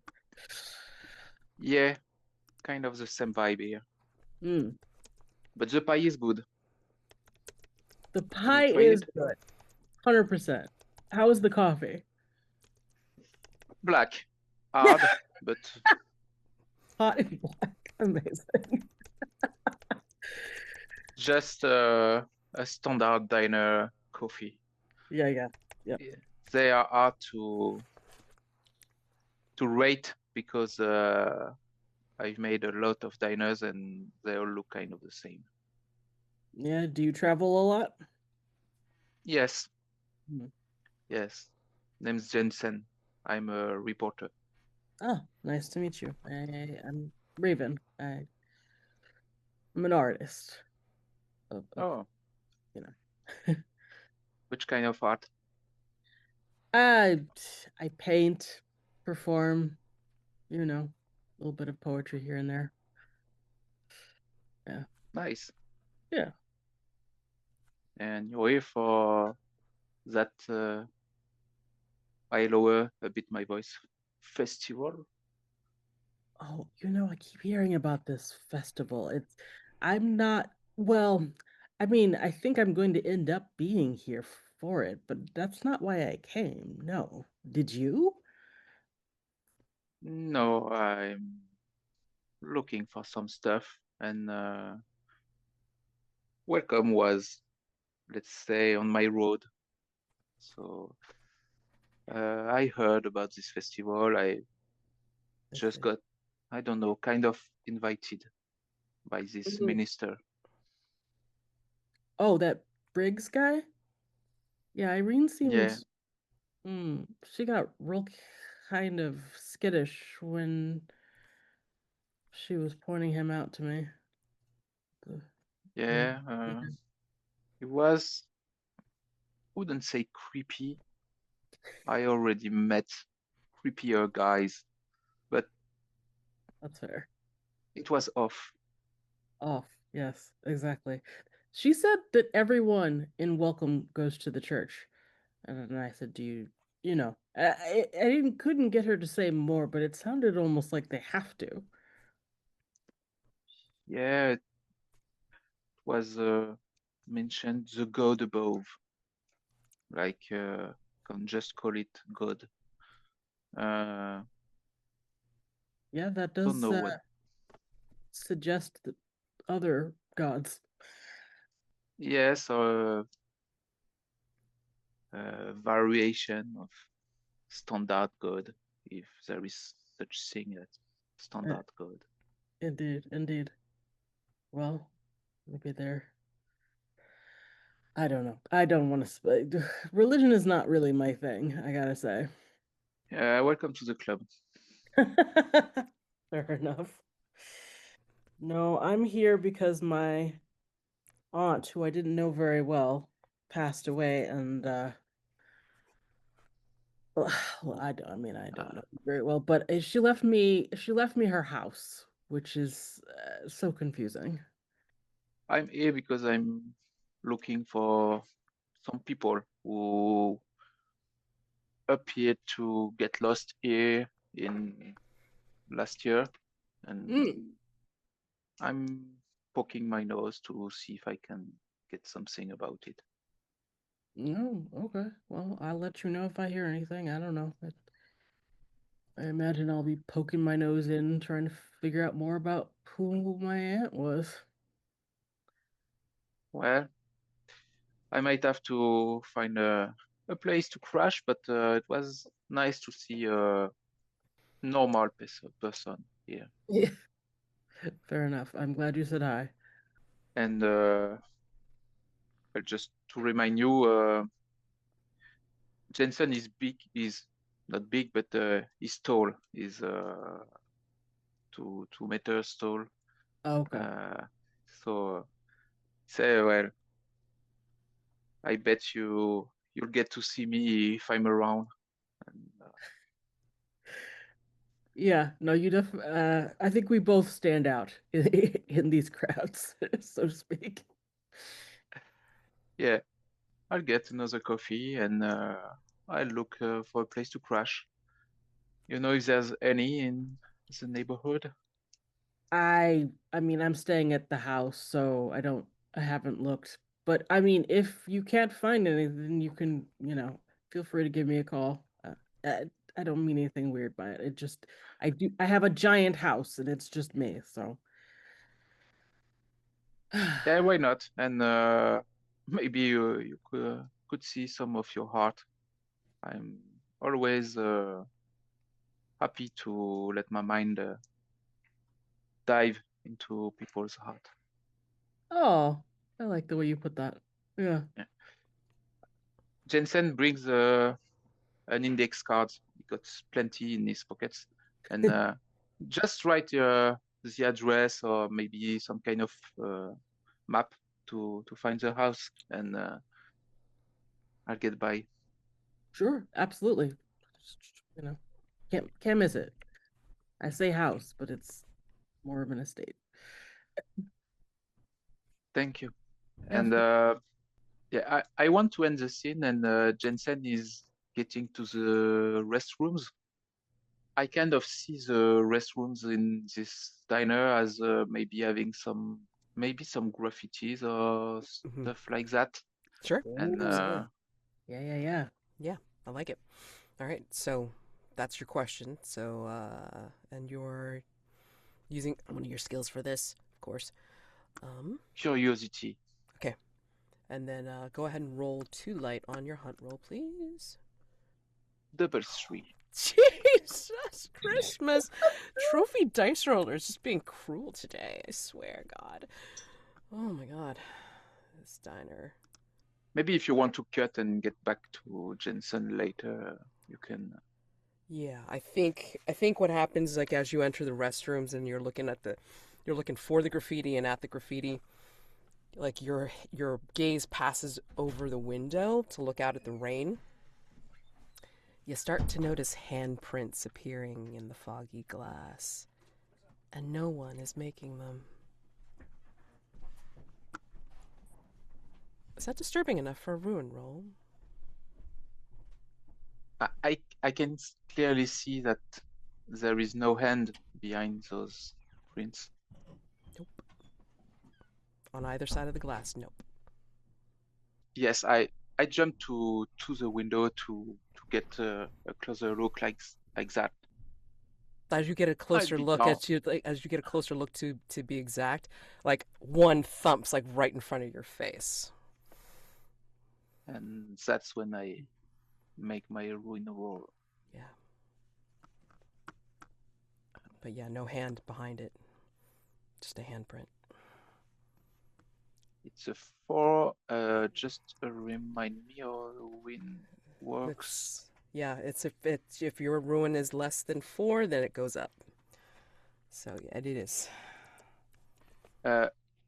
Yeah, kind of the same vibe here. Mm. But the pie is good. The Have pie you tried is it? good. 100%. How is the coffee? Black, hard, but Hot and black. Amazing. just a standard diner coffee. Yeah. Yeah. They are hard to rate because I've made a lot of diners and they all look kind of the same. Yeah, do you travel a lot? Yes, Hmm. yes. Name's Jensen. I'm a reporter. Oh, nice to meet you. I'm Raven. I'm an artist. Oh, You know. which kind of art? I paint, perform, a little bit of poetry here and there. Yeah. Nice. Yeah. And you're here for that I lower a bit my voice. festival? Oh, I keep hearing about this festival. I'm not, well, I mean, I think I'm going to end up being here for it, but that's not why I came. No. Did you? No, I'm looking for some stuff, and welcome was, let's say, on my road. So I heard about this festival. I just see. got, I don't know, kind of invited by this Mhm. minister. Oh, that Briggs guy? Yeah, Irene Yeah, seemed, she got real kind of skittish when she was pointing him out to me. The, the, yeah. yeah. It was, wouldn't say creepy. I already met creepier guys, but That's fair. it was off. Off. Yes, exactly. She said that everyone in Welcome goes to the church. And then I said, "Do you, I didn't couldn't get her to say more, but it sounded almost like they have to." Yeah, it was mentioned the God above, like can just call it God. Uh, Yeah, that don't does know what. suggest that other gods. Yes, or variation of standard God, if there is such thing as Uh, standard God. Indeed, indeed. Well, maybe they're. I don't know. I don't want to. Religion is not really my thing, I gotta say. Welcome to the club. Fair enough. No, I'm here because my aunt, who I didn't know very well, passed away, and well, I don't know very well, but she left me her house, which is so confusing. I'm here because I'm looking for some people who appeared to get lost here in last year, and Mm. I'm poking my nose to see if I can get something about it. No, okay. Well, I'll let you know if I hear anything. I don't know. I imagine I'll be poking my nose in, trying to figure out more about who my aunt was. Well, I might have to find a place to crash, but it was nice to see a normal person here. Yeah. Fair enough. I'm glad you said hi. And just to remind you, Jensen is big, is not big, but he's tall. He's 2 meters tall. Okay. So say, well, I bet you'll get to see me if I'm around. And, Yeah, no, I think we both stand out in these crowds, so to speak. yeah, I'll get another coffee and I'll look for a place to crash. You know if there's any in the neighborhood? I mean, I'm staying at the house, so I haven't looked. But I mean, if you can't find anything, you can, feel free to give me a call. I don't mean anything weird by it. I have a giant house and it's just me, so. Yeah, why not? And maybe you could see some of your heart. I'm always happy to let my mind dive into people's heart. Oh, I like the way you put that. Yeah. Yeah. Jensen brings an index card. He got plenty in his pockets, and just write the address or maybe some kind of map to find the house, and I'll get by. Sure, absolutely. You know, can't miss it. I say house, but it's more of an estate. Thank you. Yeah, And yeah, I want to end the scene, and Jensen is getting to the restrooms. I kind of see the restrooms in this diner as maybe having some graffitis or stuff like that. Sure. And Absolutely. Yeah. I like it. All right, so that's your question. So, and you're using one of your skills for this, of course. curiosity. Okay. And then go ahead and roll 2 light on your hunt roll, please. Double 3. Jesus Christmas! Trophy dice rollers just being cruel today, I swear, God. Oh my God. This diner. Maybe if you want to cut and get back to Jensen later, you can. Yeah, I think what happens is, like, as you enter the restrooms and you're looking for the graffiti and at the graffiti, like your gaze passes over the window to look out at the rain. You start to notice handprints appearing in the foggy glass, and no one is making them. Is that disturbing enough for a ruin roll? I can clearly see that there is no hand behind those prints. Nope. On either side of the glass, nope. Yes, I jumped to the window to get a closer look like that. As you get a closer look down. as you get a closer look to be exact, like one thumps like right in front of your face. And that's when I make my ruin roll. Yeah. But yeah, no hand behind it. Just a handprint. It's a 4. Just remind me how the ruin works. Yeah, if your ruin is less than 4, then it goes up. So yeah, it is.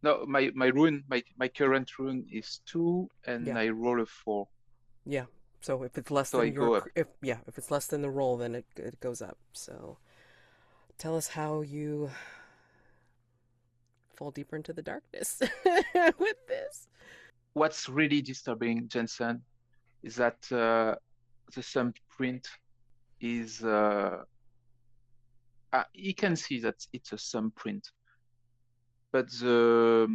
No, my ruin, my current ruin is 2, and Yeah. I roll a 4. Yeah. So if it's less So I than go up. if it's less than the roll, then it goes up. So tell us how you fall deeper into the darkness with this. What's really disturbing, Jensen, is that the thumbprint is. You can see that it's a thumbprint, but the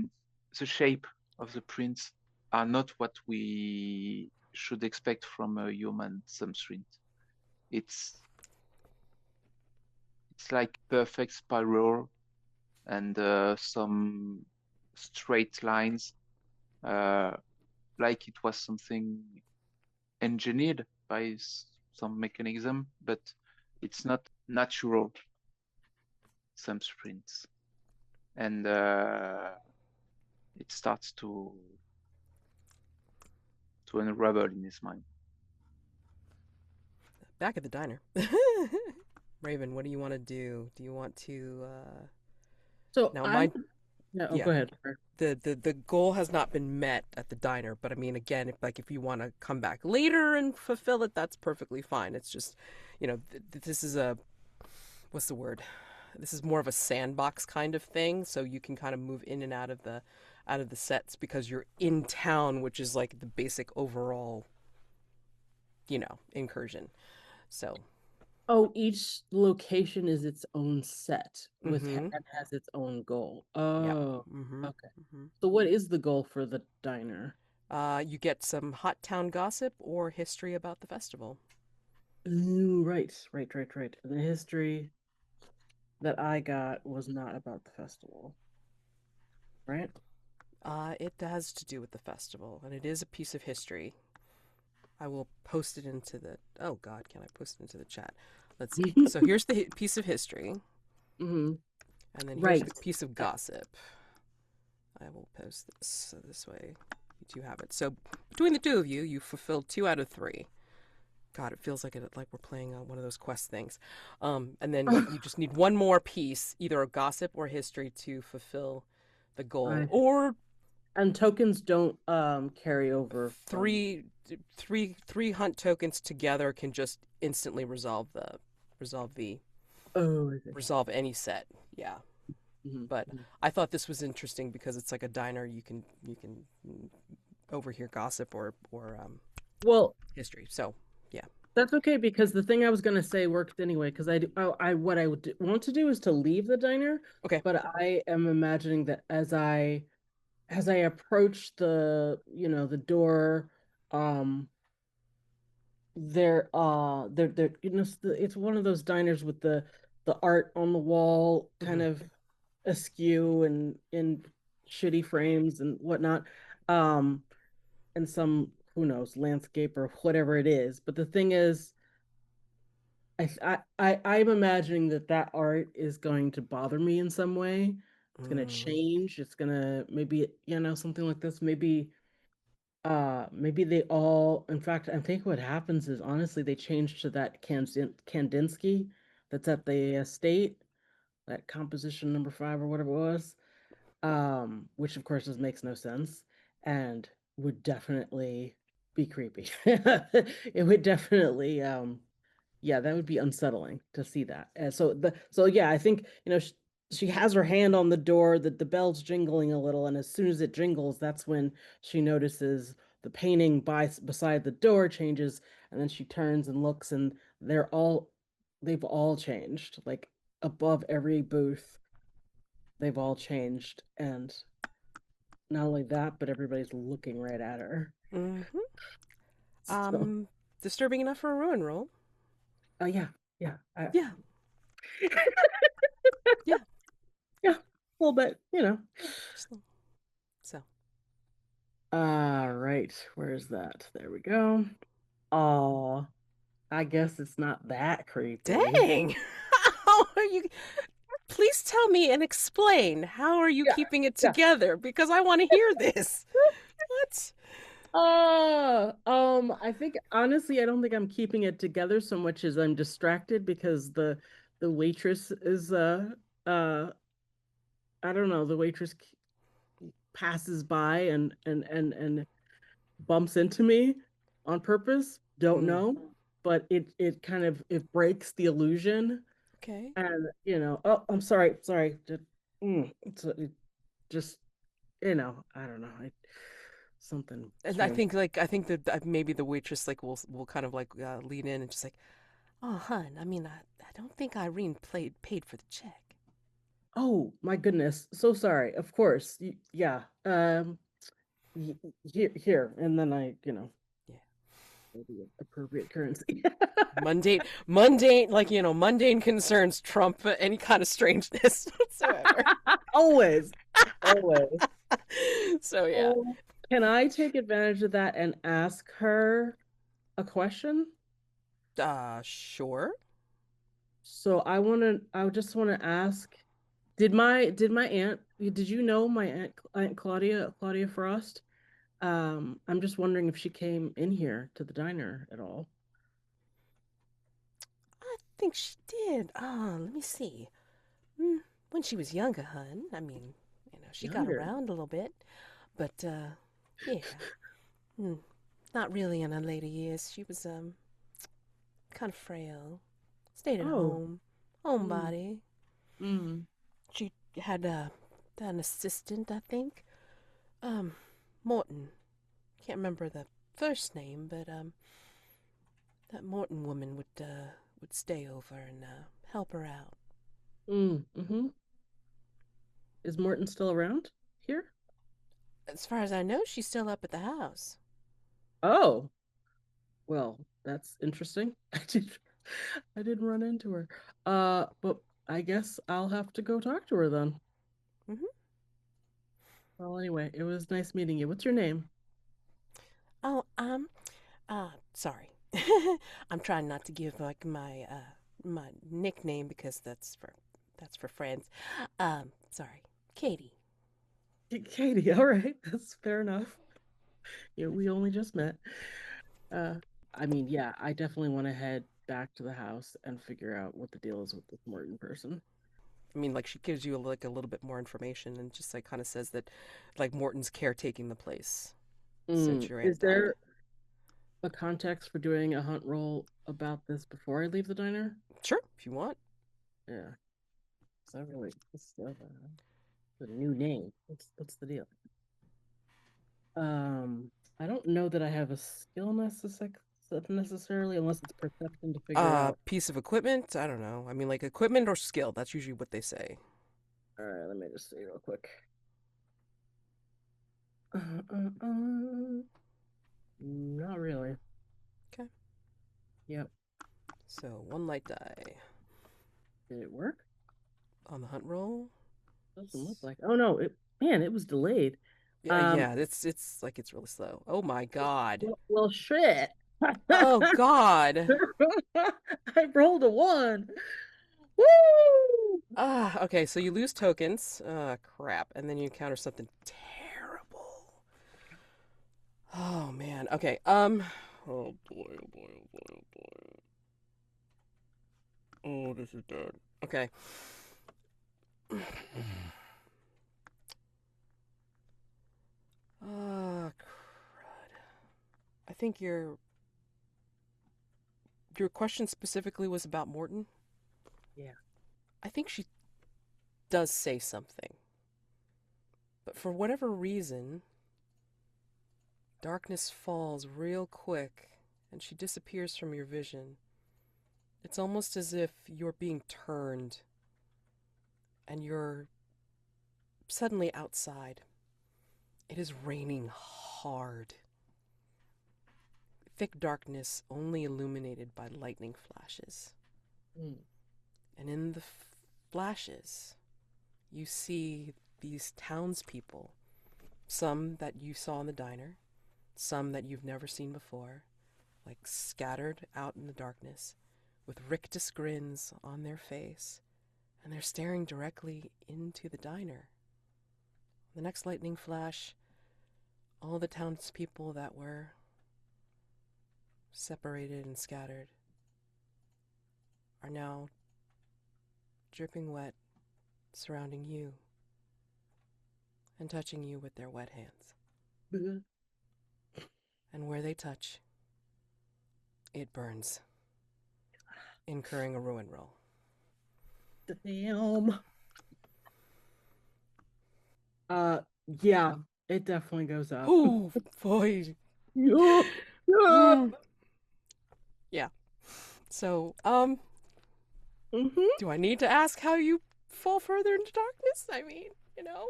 shape of the prints are not what we should expect from a human thumbprint. It's like perfect spiral and some straight lines, like it was something engineered by some mechanism, but it's not natural thumbprints. And it starts to unravel in his mind. Back at the diner. Raven, what do you want to do? Do you want to So now I mind yeah, yeah. go ahead. the goal has not been met at the diner, but I mean, again, if you want to come back later and fulfill it, that's perfectly fine. It's just, this is what's the word? This is more of a sandbox kind of thing, so you can kind of move in and out of the sets because you're in town, which is like the basic overall, incursion. So Oh, each location is its own set with Mhm. and has its own goal. yeah. Oh, Mm-hmm. okay. Mm-hmm. So what is the goal for the diner? You get some hot town gossip or history about the festival. Ooh, right. The history that I got was not about the festival, right? It has to do with the festival, and it is a piece of history. I will post it into the. Oh God, can I post it into the chat? Let's see. So here's the piece of history, Mm-hmm. and then here's Right. the piece of gossip. I will post this so this way you two have it. So between the two of you, you fulfilled 2 out of 3. God, it feels like we're playing one of those quest things. And then you just need one more piece, either a gossip or history, to fulfill the goal, or and tokens don't carry over. Three hunt tokens together can just instantly resolve any set. Yeah. Mm-hmm. But I thought this was interesting because it's like a diner. You can overhear gossip or well, history. So yeah. That's okay because the thing I was gonna say worked anyway. Because what I would want to do is to leave the diner, Okay. but I am imagining that as I approach the door, um, they're it's one of those diners with the art on the wall kind of askew and in shitty frames and whatnot, um, and some who knows landscape or whatever it is. But the thing is, I'm imagining that art is going to bother me in some way. It's gonna change. It's gonna maybe something like this. Maybe they all. In fact, I think what happens is honestly they change to that Kandinsky that's at the estate, that composition number 5 or whatever it was. Which of course just makes no sense and would definitely be creepy. It would definitely yeah, that would be unsettling to see that. So yeah, I think she has her hand on the door, that the bell's jingling a little, and as soon as it jingles, that's when she notices the painting beside the door changes, and then she turns and looks, and they've all changed. Like above every booth, they've all changed, and not only that, but everybody's looking right at her. Mm-hmm. So, Disturbing enough for a ruin roll. yeah, yeah, Yeah. Yeah. yeah, a little bit, So. All right, where's that? There we go. Oh, I guess it's not that creepy. Dang. How are you? Please tell me and explain. How are you Yeah, keeping it yeah. together? Because I want to hear this. What? I think honestly, I don't think I'm keeping it together so much as I'm distracted because the waitress is I don't know, the waitress passes by and bumps into me on purpose. Don't know, but it kind of it breaks the illusion. Okay. And oh, I'm sorry. It just I don't know. Something And I strange. think that maybe the waitress will kind of lean in and just like, oh hun, I mean I don't think Irene paid for the check. Oh my goodness, so sorry. Of course, yeah. Here, and then Yeah. maybe appropriate currency. Mundane, mundane concerns trump any kind of strangeness whatsoever. Always, always. So yeah. Oh, can I take advantage of that and ask her a question? Sure. So I just want to ask, did my aunt, did you know my aunt Claudia Frost? I'm just wondering if she came in here to the diner at all. I think she did. Let me see. When she was younger, hun. I mean, she got Younger. around a little bit, but yeah. Hmm. Not really in her later years. She was kind of frail. Stayed at Oh. home. Mm. Homebody. Mm. She had an assistant, I think. Morton. Can't remember the first name, but that Morton woman would stay over and help her out. Mm. Mm-hmm. Is Morton still around here? As far as I know, she's still up at the house. Oh, well, that's interesting. I didn't run into her. But I guess I'll have to go talk to her then. Mm-hmm. Well, anyway, it was nice meeting you. What's your name? Oh, sorry. I'm trying not to give my nickname because that's for friends. Sorry, Katie. Katie. All right, that's fair enough. Yeah, we only just met. Uh, I mean, yeah, I definitely want to head back to the house and figure out what the deal is with this Morton person. I mean, she gives you a little bit more information and just kind of says that Morton's caretaking the place since your Is aunt died. there a context for doing a hunt roll about this before I leave the diner? Sure, if you want. Yeah. So I really, this is a new name. What's the deal? I don't know that I have a skill necessarily, unless it's perception to figure out. Piece of equipment? I don't know. I mean, like equipment or skill. That's usually what they say. All right, let me just see real quick. Not really. Okay. Yep. So 1 light die. Did it work? On the hunt roll? Doesn't look like. Oh no! It was delayed. Yeah, it's like it's really slow. Oh my god. Well, shit. Oh god. I rolled a 1. Woo! Okay, so you lose tokens. Crap. And then you encounter something terrible. Oh man. Okay. Oh boy, oh boy, oh boy, oh boy. Oh, this is bad. Okay. Ah, crud. I think your question specifically was about Morton. Yeah. I think she does say something. But for whatever reason, darkness falls real quick and she disappears from your vision. It's almost as if you're being turned and you're suddenly outside. It is raining hard. Thick darkness only illuminated by lightning flashes. And in the flashes, you see these townspeople, some that you saw in the diner, some that you've never seen before, like scattered out in the darkness, with rictus grins on their face, and they're staring directly into the diner. The next lightning flash, all the townspeople that were separated and scattered are now dripping wet, surrounding you and touching you with their wet hands. And where they touch, it burns, incurring a ruin roll. Damn. Yeah, it definitely goes up. Oh boy. Yeah. Yeah. So, Mm-hmm. do I need to ask how you fall further into darkness? I mean, you know.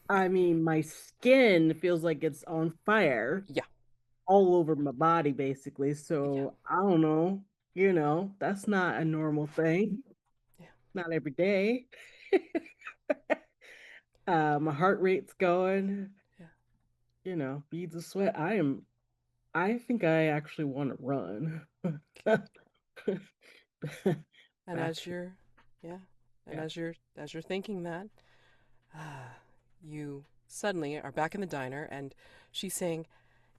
I mean, my skin feels like it's on fire. Yeah. All over my body, basically. So Yeah. I don't know. That's not a normal thing. Yeah. Not every day. My heart rate's going. Yeah. Beads of sweat. I think I actually want to run. And as you're, yeah, and Yeah. as you're thinking that, you suddenly are back in the diner, and she's saying,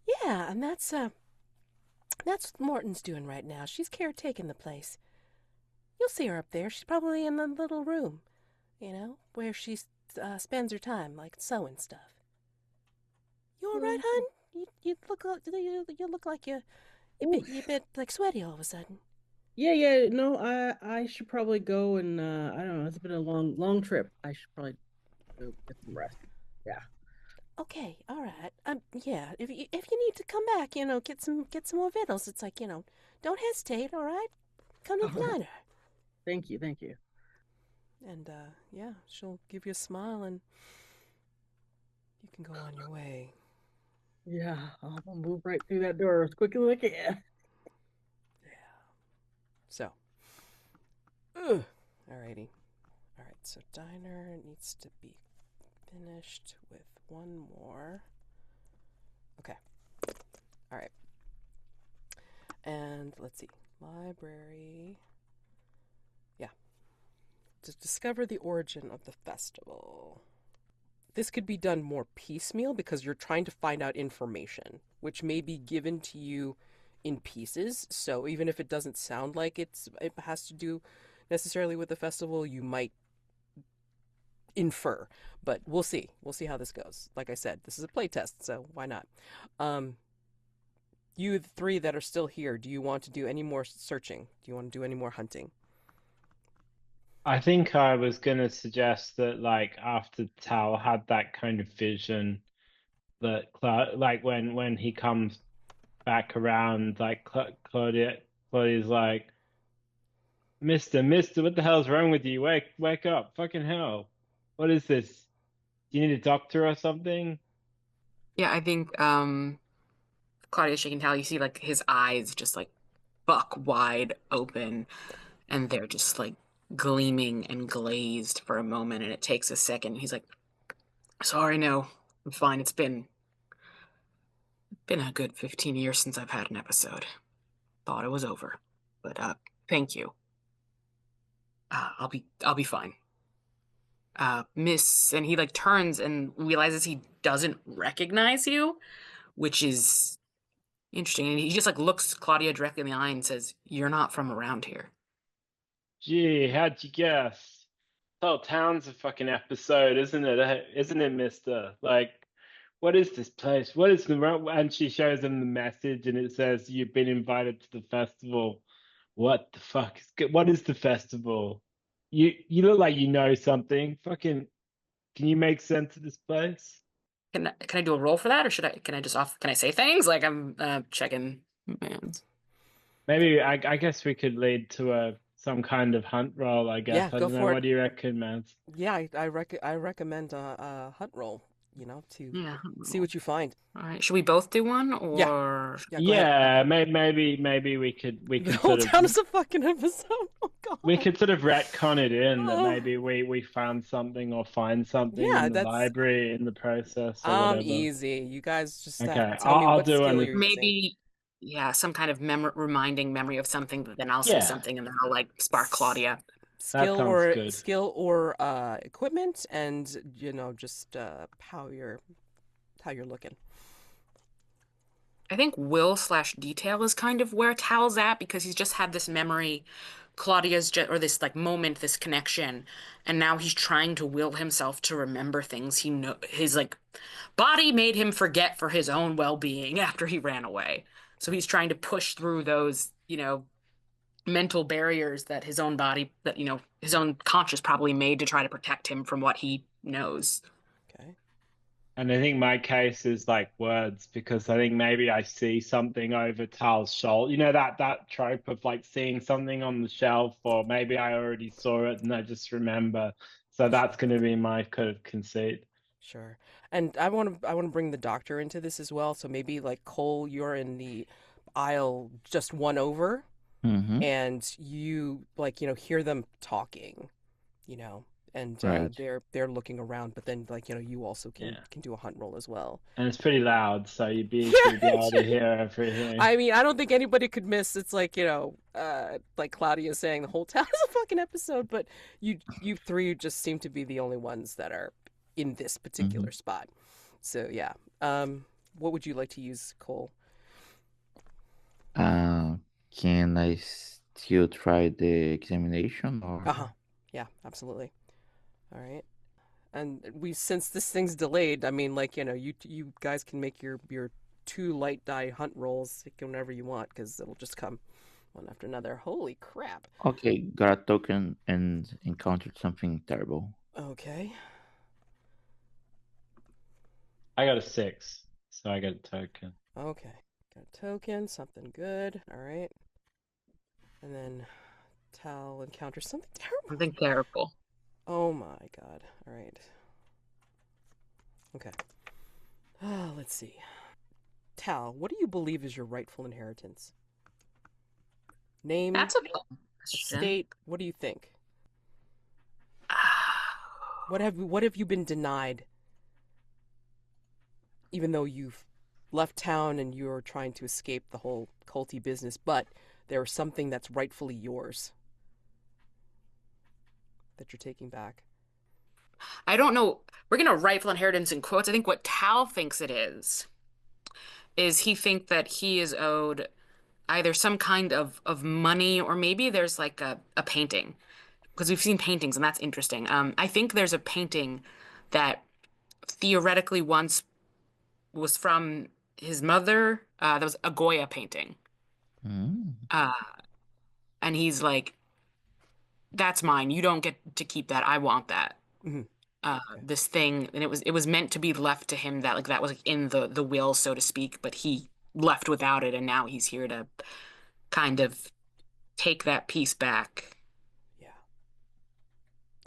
"Yeah, and that's what Morton's doing right now. She's caretaking the place. You'll see her up there. She's probably in the little room, where she spends her time, like sewing stuff. You all right, hun? You look like you bit like sweaty all of a sudden. Yeah. No, I should probably go and I don't know. It's been a long trip. I should probably go get some rest. Yeah. Okay, all right. Yeah. If you need to come back, get some more victuals. It's like, don't hesitate. All right, come to the diner. Thank you. And yeah, she'll give you a smile, and you can go on your way. Yeah, I'll move right through that door as quickly as I can. Yeah. So, alrighty. All right. So diner needs to be finished with one more. Okay. All right. And let's see. Library. Yeah. To discover the origin of the festival. This could be done more piecemeal because you're trying to find out information, which may be given to you in pieces. So even if it doesn't sound like it has to do necessarily with the festival, you might infer. But we'll see. We'll see how this goes. Like I said, this is a playtest, so why not? You three that are still here, do you want to do any more searching? Do you want to do any more hunting? I think I was going to suggest that, like, after Tal had that kind of vision that, like, when he comes back around. Like Claudia's like, Mister, what the hell's wrong with you? Wake up! Fucking hell! What is this? Do you need a doctor or something? Yeah, I think Claudia, she can tell, you see like his eyes just like buck wide open, and they're just like gleaming and glazed for a moment, and it takes a second. He's like, sorry, no, I'm fine. It's been a good 15 years since I've had an episode. Thought it was over. But thank you. I'll be fine. Miss, and he like turns and realizes he doesn't recognize you, which is interesting. And he just like looks Claudia directly in the eye and says, "You're not from around here." Gee, how'd you guess? Whole town's a fucking episode, isn't it? Isn't it, Mister? Like, what is this place? What is the and she shows him the message and it says you've been invited to the festival. What the fuck what is the festival? You look like you know something. Fucking can you make sense of this place? Can I do a roll for that, or can I say things like I'm checking? Man. Maybe I guess we could lead to some kind of hunt roll, I guess. Yeah, I go don't know. for What it. do you reckon, man? Yeah, I recommend a hunt roll, to Yeah. see what you find. All right. Should we both do one, Yeah. or Yeah, go ahead. Yeah, maybe we could The whole sort town of is a fucking episode. Oh god. we could sort of retcon it in that Oh. maybe we found something or find something Yeah, in the that's library in the process or whatever. easy. You guys just have Okay, to tell me I'll what do skill an you're using. maybe some kind of reminding memory of something, but then I'll say Yeah. something and then I'll like spark Claudia. Skill sounds good. Equipment, and just how you're looking. I think will/detail is kind of where Tal's at, because he's just had this memory, Claudia's or this like moment, this connection, and now he's trying to will himself to remember things his like body made him forget for his own well-being after he ran away. So he's trying to push through those, mental barriers that his own body, that, his own conscious probably made to try to protect him from what he knows. Okay. And I think my case is like words, because I think maybe I see something over Tal's shoulder. You know, that trope of like seeing something on the shelf, or maybe I already saw it and I just remember. So that's going to be my kind of conceit. Sure. And I want to bring the doctor into this as well. So maybe like Cole, you're in the aisle just one over, Mm-hmm. and you like hear them talking, and Right. they're looking around, but then like you also can Yeah. can do a hunt roll as well. And it's pretty loud, so you'd be able to hear everything. I mean, I don't think anybody could miss. It's like like Claudia saying the whole town is a fucking episode, but you three just seem to be the only ones that are in this particular spot. So yeah, what would you like to use, Cole? Can I still try the examination or? Yeah, absolutely. All right. And since this thing's delayed, I mean, like you guys can make your 2 light die hunt rolls whenever you want, because it'll just come one after another. Holy crap. Okay, got a token and encountered something terrible. Okay. I got a 6, so I got a token. Okay. Got a token, something good. All right. And then Tal encounters something terrible. Something terrible. Oh my god. All right. Okay. Let's see. Tal, what do you believe is your rightful inheritance? Name, That's a fun question. state, what do you think? What have you been denied, even though you've left town and you're trying to escape the whole culty business, but there's something that's rightfully yours that you're taking back? I don't know. We're going to rightful inheritance in quotes. I think what Tal thinks it is he think that he is owed either some kind of money, or maybe there's like a painting, because we've seen paintings and that's interesting. I think there's a painting that theoretically once was from his mother. That was a Goya painting. And he's like, that's mine. You don't get to keep that. I want that. This thing, and it was meant to be left to him, that like that was like in the will, so to speak, but he left without it, and now he's here to kind of take that piece back. Yeah.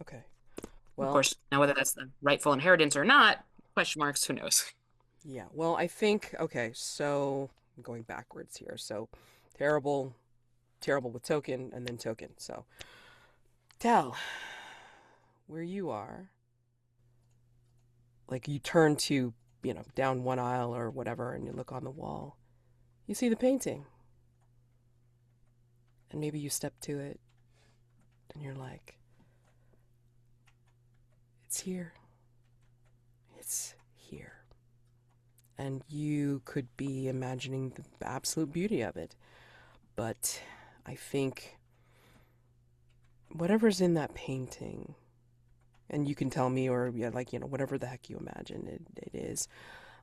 Okay. Of Well, course, now whether that's the rightful inheritance or not, question marks, who knows? yeah. Well, I think, okay, so I'm going backwards here. So terrible, terrible with token, and then token. So Tal, where you are, like you turn to, down one aisle or whatever, and you look on the wall, you see the painting. And maybe you step to it, and you're like, it's here. It's here. And you could be imagining the absolute beauty of it. But I think whatever's in that painting, and you can tell me, or whatever the heck you imagine it is,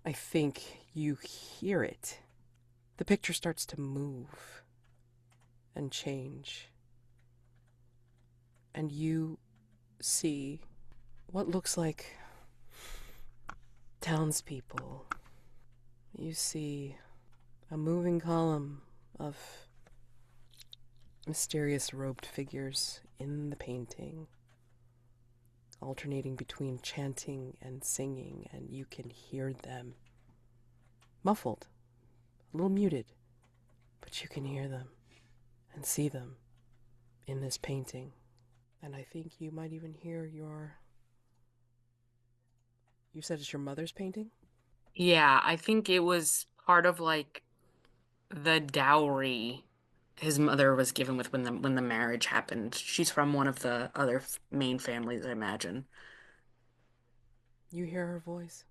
I think you hear it. The picture starts to move and change. And you see what looks like townspeople. You see a moving column of mysterious robed figures in the painting, alternating between chanting and singing, and you can hear them. Muffled, a little muted, but you can hear them and see them in this painting. And I think you might even hear you said it's your mother's painting? Yeah, I think it was part of like the dowry his mother was given with when the marriage happened. She's from one of the other main families, I imagine. You hear her voice.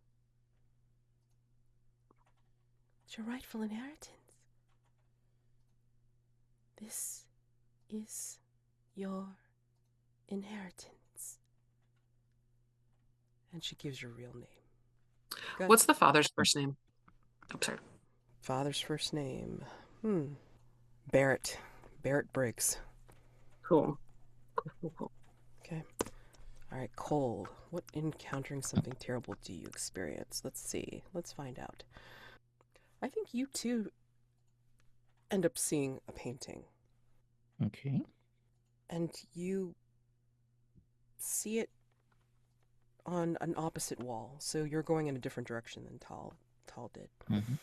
It's your rightful inheritance. This is your inheritance. And she gives your real name. Go ahead. What's the father's first name? Oh, sorry. Father's first name? Barrett. Barrett Briggs. Cool. Cool. Okay. All right, Cold. What encountering something terrible do you experience? Let's see. Let's find out. I think you too end up seeing a painting. Okay. And you see it on an opposite wall. So you're going in a different direction than Tal did. Mm-hmm.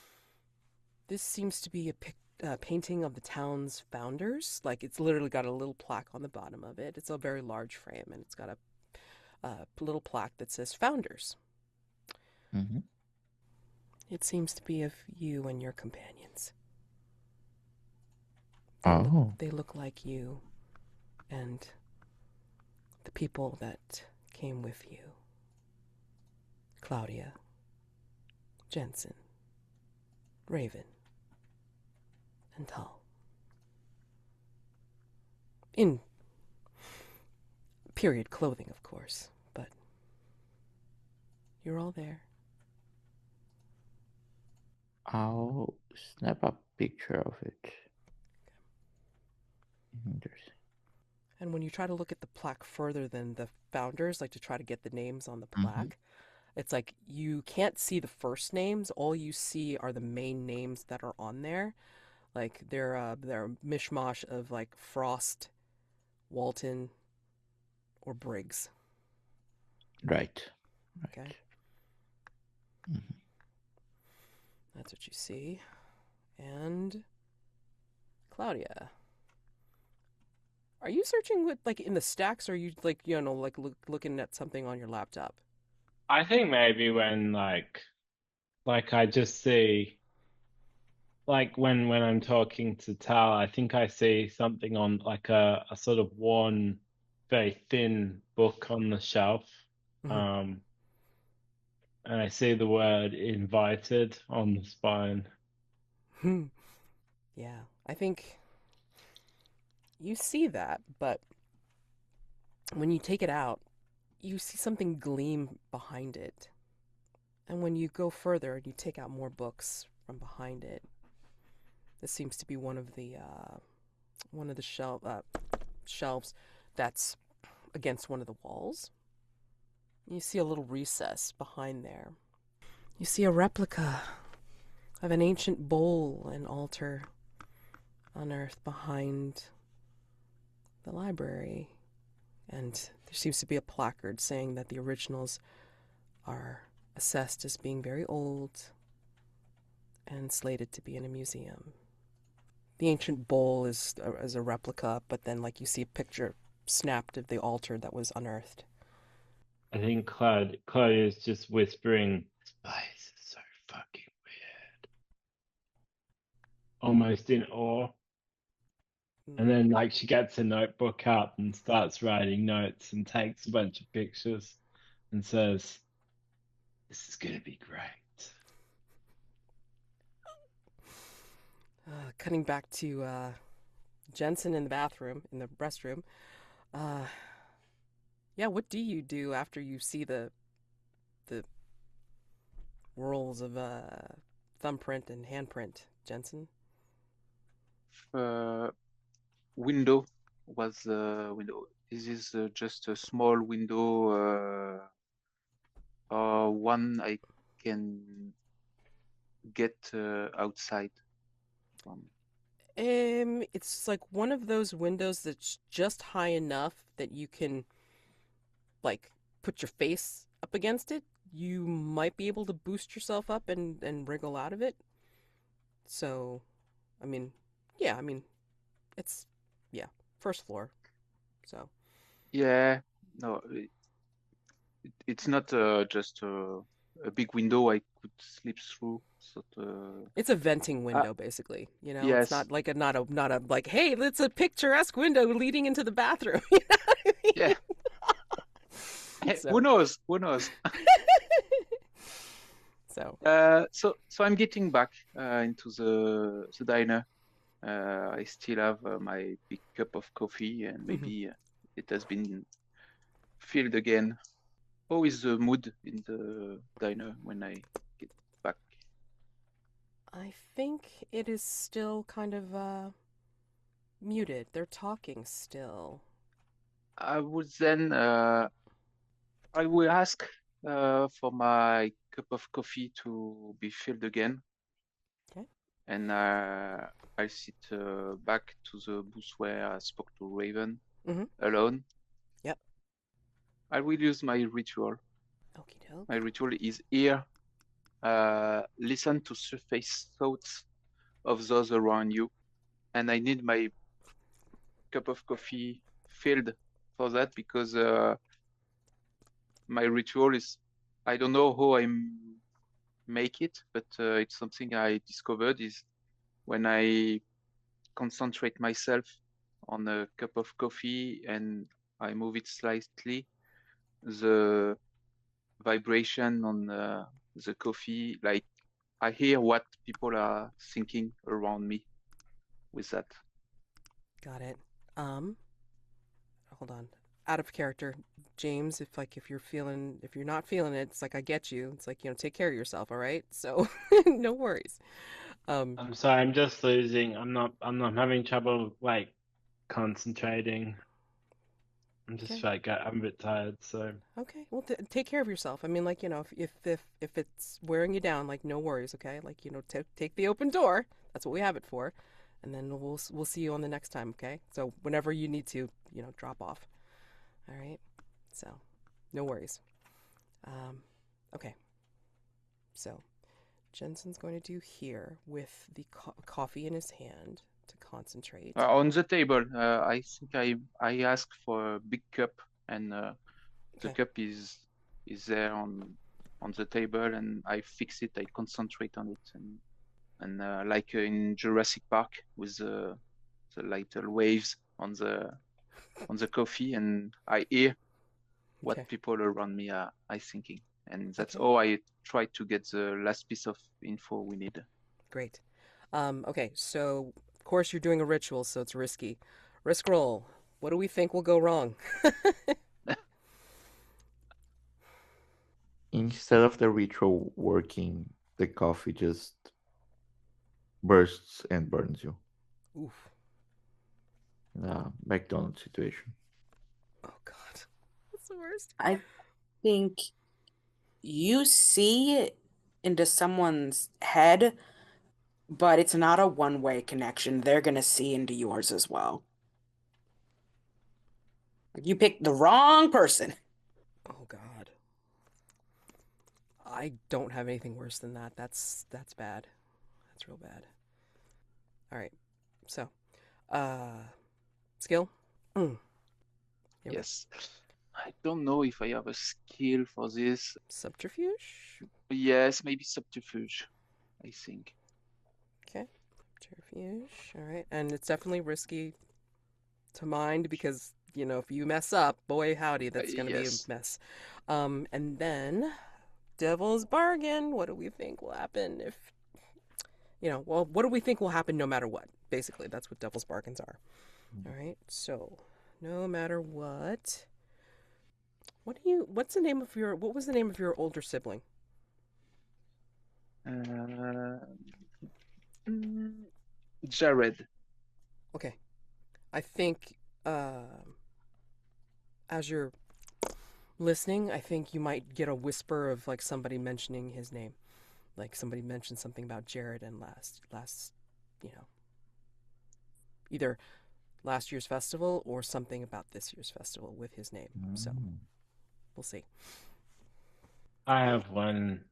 This seems to be a painting of the town's founders. Like, it's literally got a little plaque on the bottom of it. It's a very large frame, and it's got a little plaque that says Founders. Mm-hmm. It seems to be of you and your companions. They look like you and the people that came with you. Claudia, Jensen, Raven, and Tal. In period clothing, of course, but you're all there. I'll snap a picture of it. Interesting. And when you try to look at the plaque further than the founders, like to try to get the names on the plaque, it's like you can't see the first names. All you see are the main names that are on there. Like they're a mishmash of like Frost, Walton, or Briggs. Right. Okay. That's what you see. And Claudia, are you searching with like in the stacks, or are you like looking at something on your laptop? I think maybe when like I just see like when I'm talking to Tal, I think I see something on like a sort of worn, very thin book on the shelf. And I see the word invited on the spine. Yeah, I think you see that, but when you take it out, you see something gleam behind it. And when you go further and you take out more books from behind it, this seems to be one of the shelves that's against one of the walls. You see a little recess behind there. You see a replica of an ancient bowl and altar unearthed behind the library. And there seems to be a placard saying that the originals are assessed as being very old and slated to be in a museum. The ancient bowl is a replica, but then like you see a picture snapped of the altar that was unearthed. I think Claudia is just whispering, "Spice is so fucking weird," almost in awe. And then like she gets a notebook out and starts writing notes and takes a bunch of pictures and says, "This is gonna be great." Cutting back to Jensen in the bathroom, in the restroom. Yeah, what do you do after you see the whirls of thumbprint and handprint, Jensen? Window was window. This is just a small window, one I can get outside from. It's like one of those windows that's just high enough that you can like put your face up against it. You might be able to boost yourself up and wriggle out of it. So, I mean, yeah, I mean, it's, yeah, first floor. So, Yeah, no, it's not just a big window I could slip through. So it's a venting window, basically. You know, it's yes, not like not a like, hey, it's a picturesque window leading into the bathroom. You know what I mean? yeah. So. Who knows? Who knows? So I'm getting back into the diner. I still have my big cup of coffee, and maybe it has been filled again. How is the mood in the diner when I get back? I think it is still kind of muted. They're talking still. I would then I will ask for my cup of coffee to be filled again. Okay. And I'll sit back to the booth where I spoke to Raven alone. Yep. I will use my ritual. Okie doke. My ritual is here. Listen to surface thoughts of those around you. And I need my cup of coffee filled for that because my ritual is, I don't know how I make it, but it's something I discovered is when I concentrate myself on a cup of coffee and I move it slightly, the vibration on the coffee, like I hear what people are thinking around me with that. Got it. Hold on. Out of character, James, if you're not feeling it, it's like I get you. It's like, take care of yourself, all right? So, no worries. I'm sorry, I'm just losing. I'm not having trouble like concentrating. I'm just like I'm a bit tired, so. Okay, well, take care of yourself. I mean, like, if it's wearing you down, like, no worries, okay? Like, take the open door. That's what we have it for, and then we'll see you on the next time, okay? So whenever you need to, drop off. All right. So, no worries. Okay. So, Jensen's going to do here with the coffee in his hand to concentrate. On the table, I think I asked for a big cup, and the cup is there on the table, and I fix it. I concentrate on it, and like in Jurassic Park with the little waves on the coffee, and I hear what people around me are thinking, and that's all I try to get the last piece of info we need. Great. Okay, so of course you're doing a ritual, so it's risky. Risk roll. What do we think will go wrong? Instead of the ritual working, the coffee just bursts and burns you. Oof. McDonald's situation. Oh God, that's the worst. I think you see into someone's head but it's not a one-way connection. They're gonna see into yours as well. You picked the wrong person. Oh God. I don't have anything worse than that. That's bad. That's real bad. All right. So, skill. Here we go. Yes. I don't know if I have a skill for this. Subterfuge. Yes, maybe subterfuge, I think. Okay. Subterfuge. All right. And it's definitely risky to mind because, you know, if you mess up, boy howdy, that's going to be a Yes. mess. And then Devil's Bargain. What do we think will happen if, you know, well, what do we think will happen no matter what? Basically, that's what Devil's Bargains are. All right. So, no matter what. What was the name of your older sibling? Jared. Okay. I think as you're listening, I think you might get a whisper of like somebody mentioning his name. Like somebody mentioned something about Jared and last, you know, either last year's festival or something about this year's festival with his name. So, we'll see. I have one,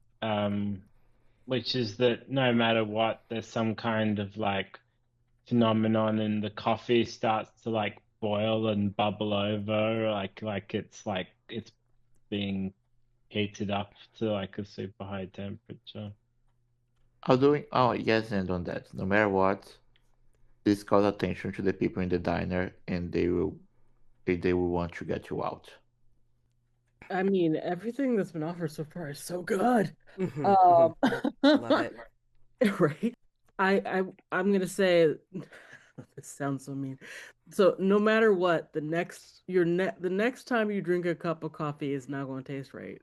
which is that no matter what, there's some kind of like phenomenon and the coffee starts to like boil and bubble over, like it's being heated up to like a super high temperature. Yes, and on that, no matter what, this calls attention to the people in the diner, and they will want to get you out. I mean, everything that's been offered so far is so good. Love it. Right? I'm gonna say this sounds so mean. So no matter what, the next time you drink a cup of coffee is not going to taste right.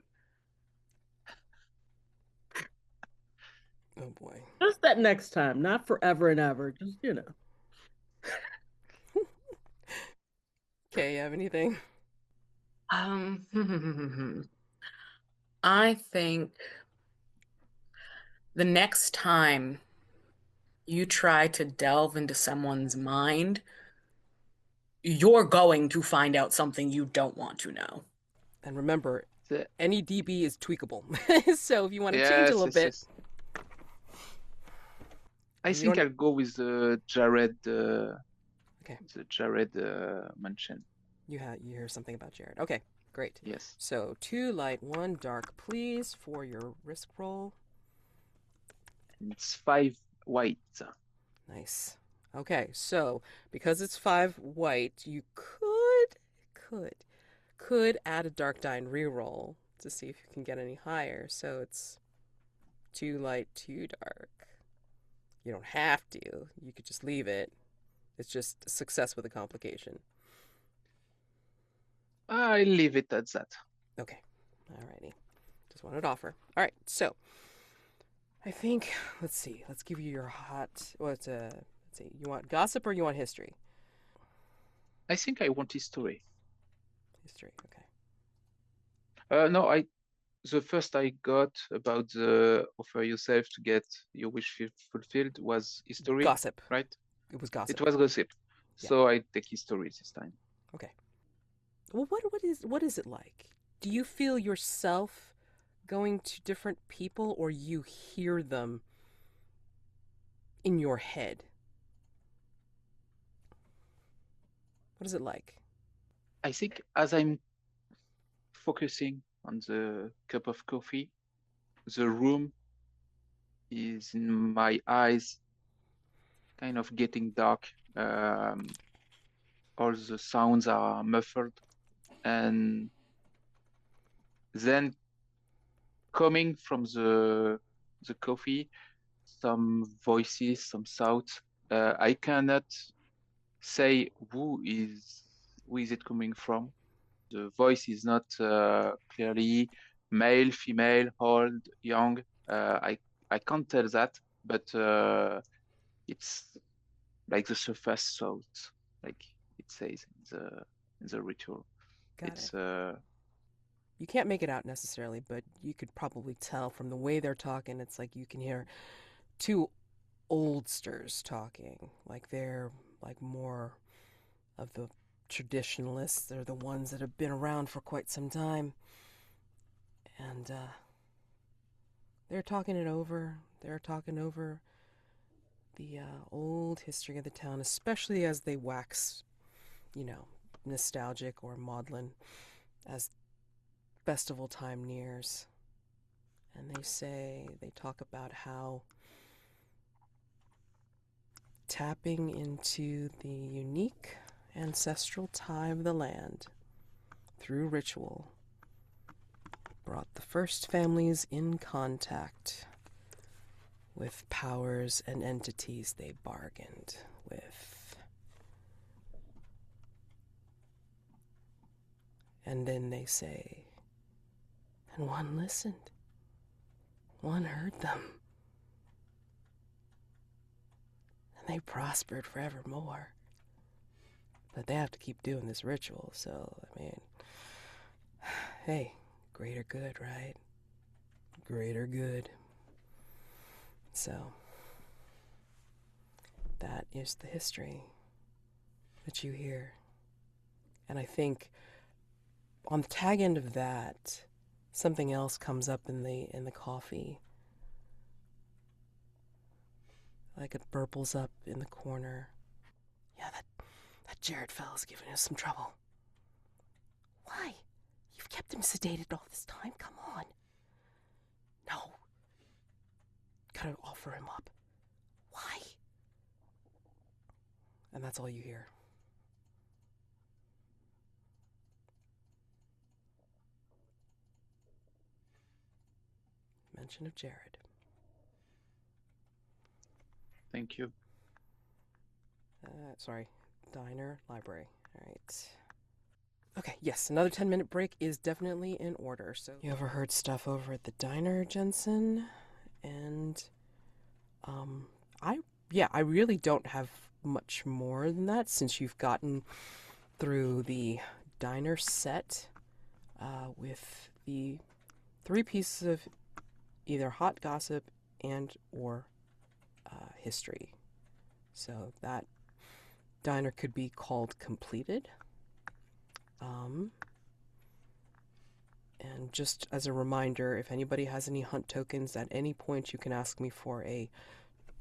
Oh boy. Just that next time, not forever and ever. Just Okay, you have anything? I think the next time you try to delve into someone's mind, you're going to find out something you don't want to know. And remember, The- any DB is tweakable. So if you want to change a Yes, little yes, bit, yes. I you think don't. I'll go with Jared. Okay. The Jared mentioned. You hear something about Jared. Okay, great. Yes. So 2 light, 1 dark, please, for your risk roll. And it's 5 white. Nice. Okay, so because it's 5 white, you could add a dark die and reroll to see if you can get any higher. So it's 2 light, 2 dark. You don't have to. You could just leave it. It's just success with a complication. I'll leave it at that. Okay. Alrighty. Just wanted to offer. All right. So I think let's see. Let's give you your hot. Let's see. You want gossip or you want history? I think I want history. History. Okay. No, the first I got about the offer yourself to get your wish fulfilled was history. Gossip. Right? It was gossip. It was gossip. Yeah. So I take history this time. Okay. Well, what is it like? Do you feel yourself going to different people, or you hear them in your head? What is it like? I think as I'm focusing on the cup of coffee, the room is in my eyes kind of getting dark. All the sounds are muffled, and then coming from the coffee, some voices, some shouts. I cannot say who is it coming from. The voice is not clearly male, female, old, young. I can't tell that, but it's like the surface sounds, like it says in the ritual. Got it. You can't make it out necessarily, but you could probably tell from the way they're talking. It's like you can hear two oldsters talking, like they're like more of the traditionalists. They're the ones that have been around for quite some time. And they're talking it over. They're talking over the old history of the town, especially as they wax, nostalgic or maudlin as festival time nears. And they talk about how tapping into the unique ancestral tie of the land through ritual brought the first families in contact with powers and entities they bargained with. And then they say, and one listened. One heard them. And they prospered forevermore. But they have to keep doing this ritual, so, hey, greater good, right? Greater good. So, that is the history that you hear. And I think on the tag end of that, something else comes up in the coffee. Like it burbles up in the corner. Yeah, that Jared fellow's giving us some trouble. Why? You've kept him sedated all this time? Come on. No. Gotta offer him up. Why? And that's all you hear. Mention of Jared. Thank you. Sorry. Diner, library. All right. Okay, yes, another 10-minute break is definitely in order. So you ever heard stuff over at the diner, Jensen? And I really don't have much more than that since you've gotten through the diner set with the 3 pieces of either hot gossip and or history. So that diner could be called completed. And just as a reminder, if anybody has any hunt tokens, at any point you can ask me for a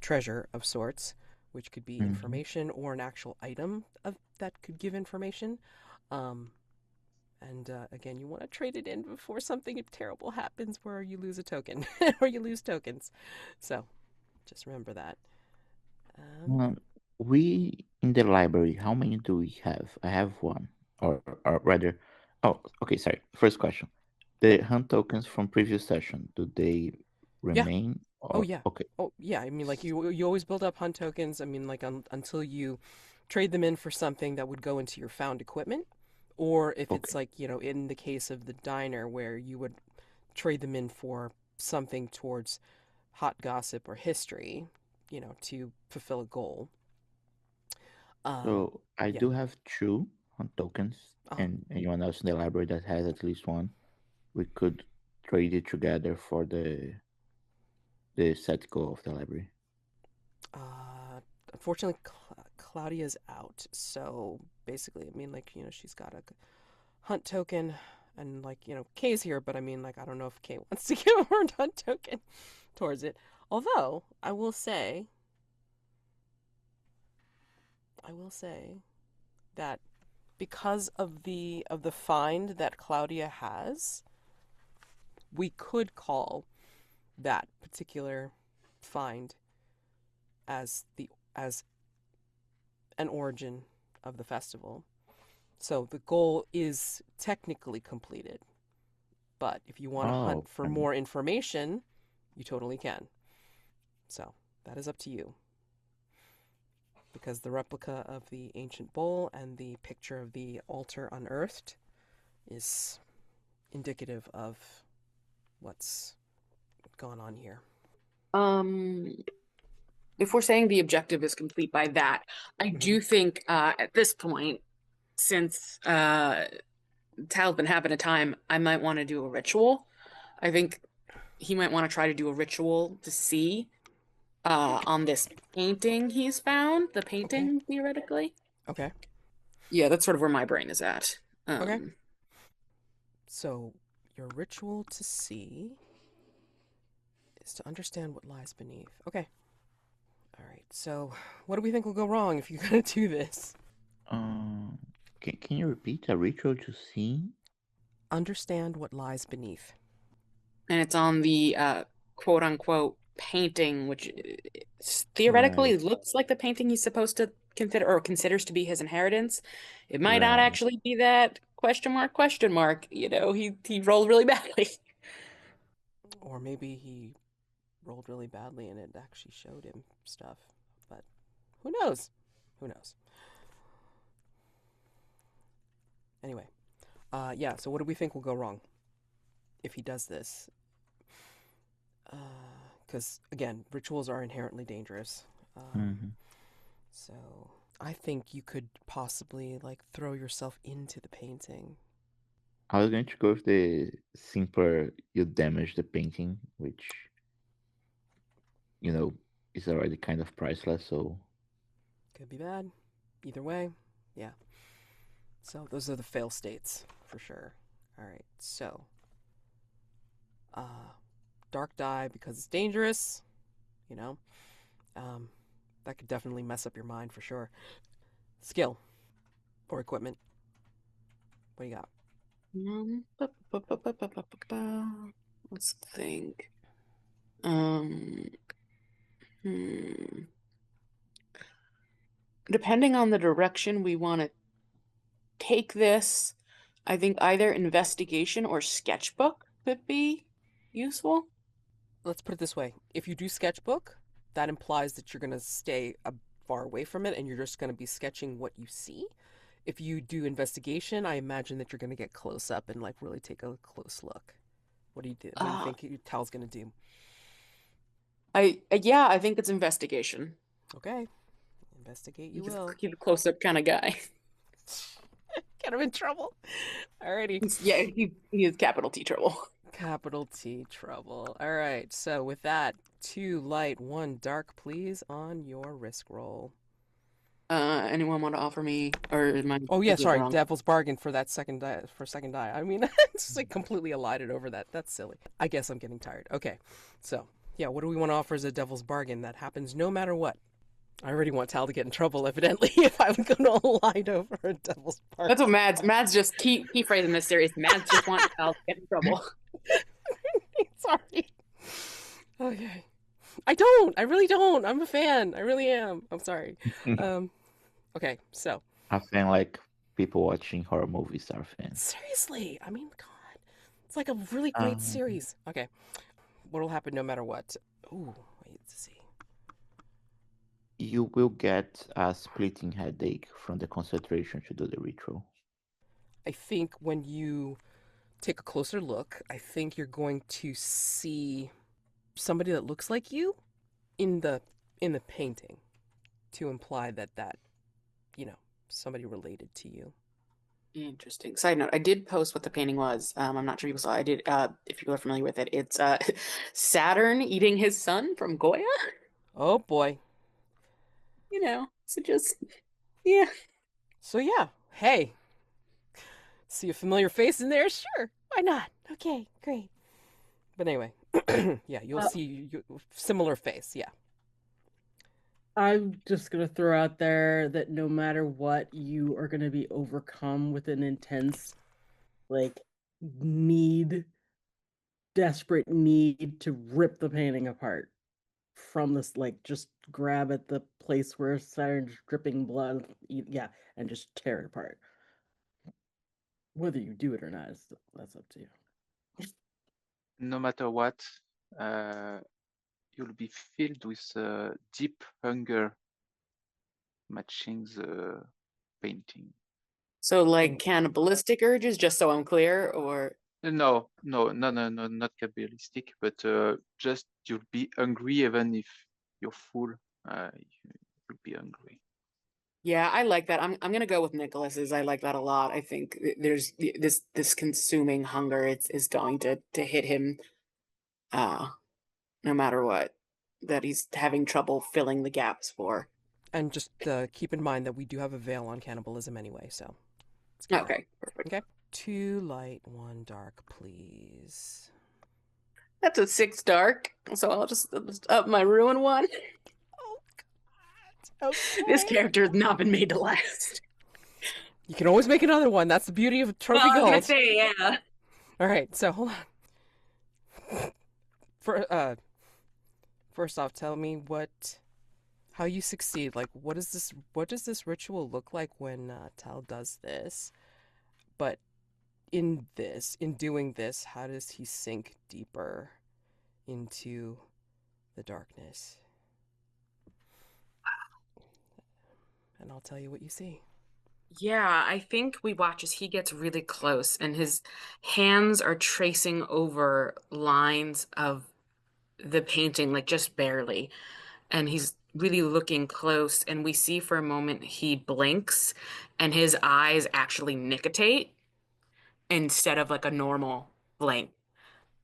treasure of sorts, which could be information or an actual item that could give information. And again, you want to trade it in before something terrible happens where you lose a token or you lose tokens. So just remember that. We in the library, how many do we have? I have one, or rather, oh, okay. Sorry. First question: the hunt tokens from previous session, do they remain? Oh yeah. Okay. Oh yeah. I mean, like you always build up hunt tokens. I mean, like until you trade them in for something that would go into your found equipment, or if it's like in the case of the diner where you would trade them in for something towards hot gossip or history, to fulfill a goal. So I do have 2 hunt tokens, and anyone else in the library that has at least one, we could trade it together for the set goal of the library. Unfortunately, Claudia's out, so basically, I mean, like, she's got a hunt token, and like, Kay's here, but I mean, like, I don't know if Kay wants to give her a hunt token towards it. Although, I will say that because of the find that Claudia has, we could call that particular find as an origin of the festival. So the goal is technically completed. But if you want to hunt for more information, you totally can. So that is up to you. Because the replica of the ancient bowl and the picture of the altar unearthed is indicative of what's gone on here. If we're saying the objective is complete by that, I do think at this point, since Tal's been having a time, I might want to do a ritual. I think he might want to try to do a ritual to see on this painting he's found. The painting, theoretically. Okay. Yeah, that's sort of where my brain is at. Okay. So, your ritual to see is to understand what lies beneath. Okay. All right. So, what do we think will go wrong if you're going to do this? Can you repeat a ritual to see? Understand what lies beneath. And it's on the quote unquote painting, which theoretically looks like the painting he's supposed to consider or considers to be his inheritance. It might not Right. actually be that question mark. You know, he rolled really badly. Or maybe he rolled really badly and it actually showed him stuff. But who knows? Who knows? Anyway, yeah, so what do we think will go wrong if he does this? Because, again, rituals are inherently dangerous. So I think you could possibly, like, throw yourself into the painting. I was going to go with the simpler you damage the painting, which, is already kind of priceless, so... Could be bad. Either way, yeah. So those are the fail states, for sure. All right, so... dark dye because it's dangerous, you know. That could definitely mess up your mind for sure. Skill or equipment. What do you got? Let's think. Depending on the direction we want to take this, I think either investigation or sketchbook could be useful. Let's put it this way. If you do sketchbook, that implies that you're going to stay far away from it and you're just going to be sketching what you see. If you do investigation, I imagine that you're going to get close up and like really take a close look. What do you do? What do you think your Tal's going to do? I think it's investigation. Okay. Investigate you will. He's a close-up kind of guy. Get him in trouble. Alrighty. Yeah, he is capital T trouble. Capital T trouble. All right. So with that, 2 light, 1 dark, please, on your risk roll. Anyone want to offer me or my? Oh yeah, sorry, Devil's Bargain for that second die. I mean, it's just like completely elided over that. That's silly. I guess I'm getting tired. Okay, so yeah, what do we want to offer as a Devil's Bargain that happens no matter what? I already want Tal to get in trouble, evidently, if I'm going to elide over a Devil's Bargain. That's what Mads just keep phrasing this series. Mads just wants Tal to get in trouble. Sorry. Okay. I really don't. I'm a fan. I really am. I'm sorry. Okay, so. A fan like people watching horror movies are fans. Seriously. I mean, God. It's like a really great series. Okay. What'll happen no matter what? Ooh, wait to see. You will get a splitting headache from the concentration to do the ritual. I think when you take a closer look, I think you're going to see somebody that looks like you in the painting to imply that somebody related to you. Interesting. Side note, I did post what the painting was. I'm not sure people saw. I did. If people are familiar with it, it's Saturn eating his son from Goya. Oh boy. So just yeah. So yeah, hey. See a familiar face in there? Sure. Why not? Okay, great. But anyway, yeah, you'll see similar face, yeah. I'm just going to throw out there that no matter what, you are going to be overcome with an intense, desperate need to rip the painting apart from this, just grab at the place where Saturn's dripping blood, and just tear it apart. Whether you do it or not, that's up to you. No matter what, you'll be filled with deep hunger matching the painting. So cannibalistic urges, just so I'm clear, or No, not cannibalistic, but just you'll be hungry even if you're full. You'll be hungry. yeah, I like that. I'm gonna go with Nicolas's. I like that a lot. I think there's this consuming hunger. Is going to hit him, no matter what. he's having trouble filling the gaps for. And just keep in mind that we do have a veil on cannibalism anyway, so. Okay, perfect. Okay. 2 light, 1 dark, please. That's a 6 dark, so I'll just up my ruin 1. Oh, God. Okay. This character has not been made to last. You can always make another one. That's the beauty of Trophy Well, I was Gold. gonna say, yeah. All right, so hold on. First off, tell me how you succeed. Like, what does this ritual look like when Tal does this? But in doing this, how does he sink deeper into the darkness? And I'll tell you what you see. Yeah, I think we watch as he gets really close and his hands are tracing over lines of the painting, like just barely. And he's really looking close, and we see for a moment he blinks and his eyes actually nicotate instead of like a normal blink.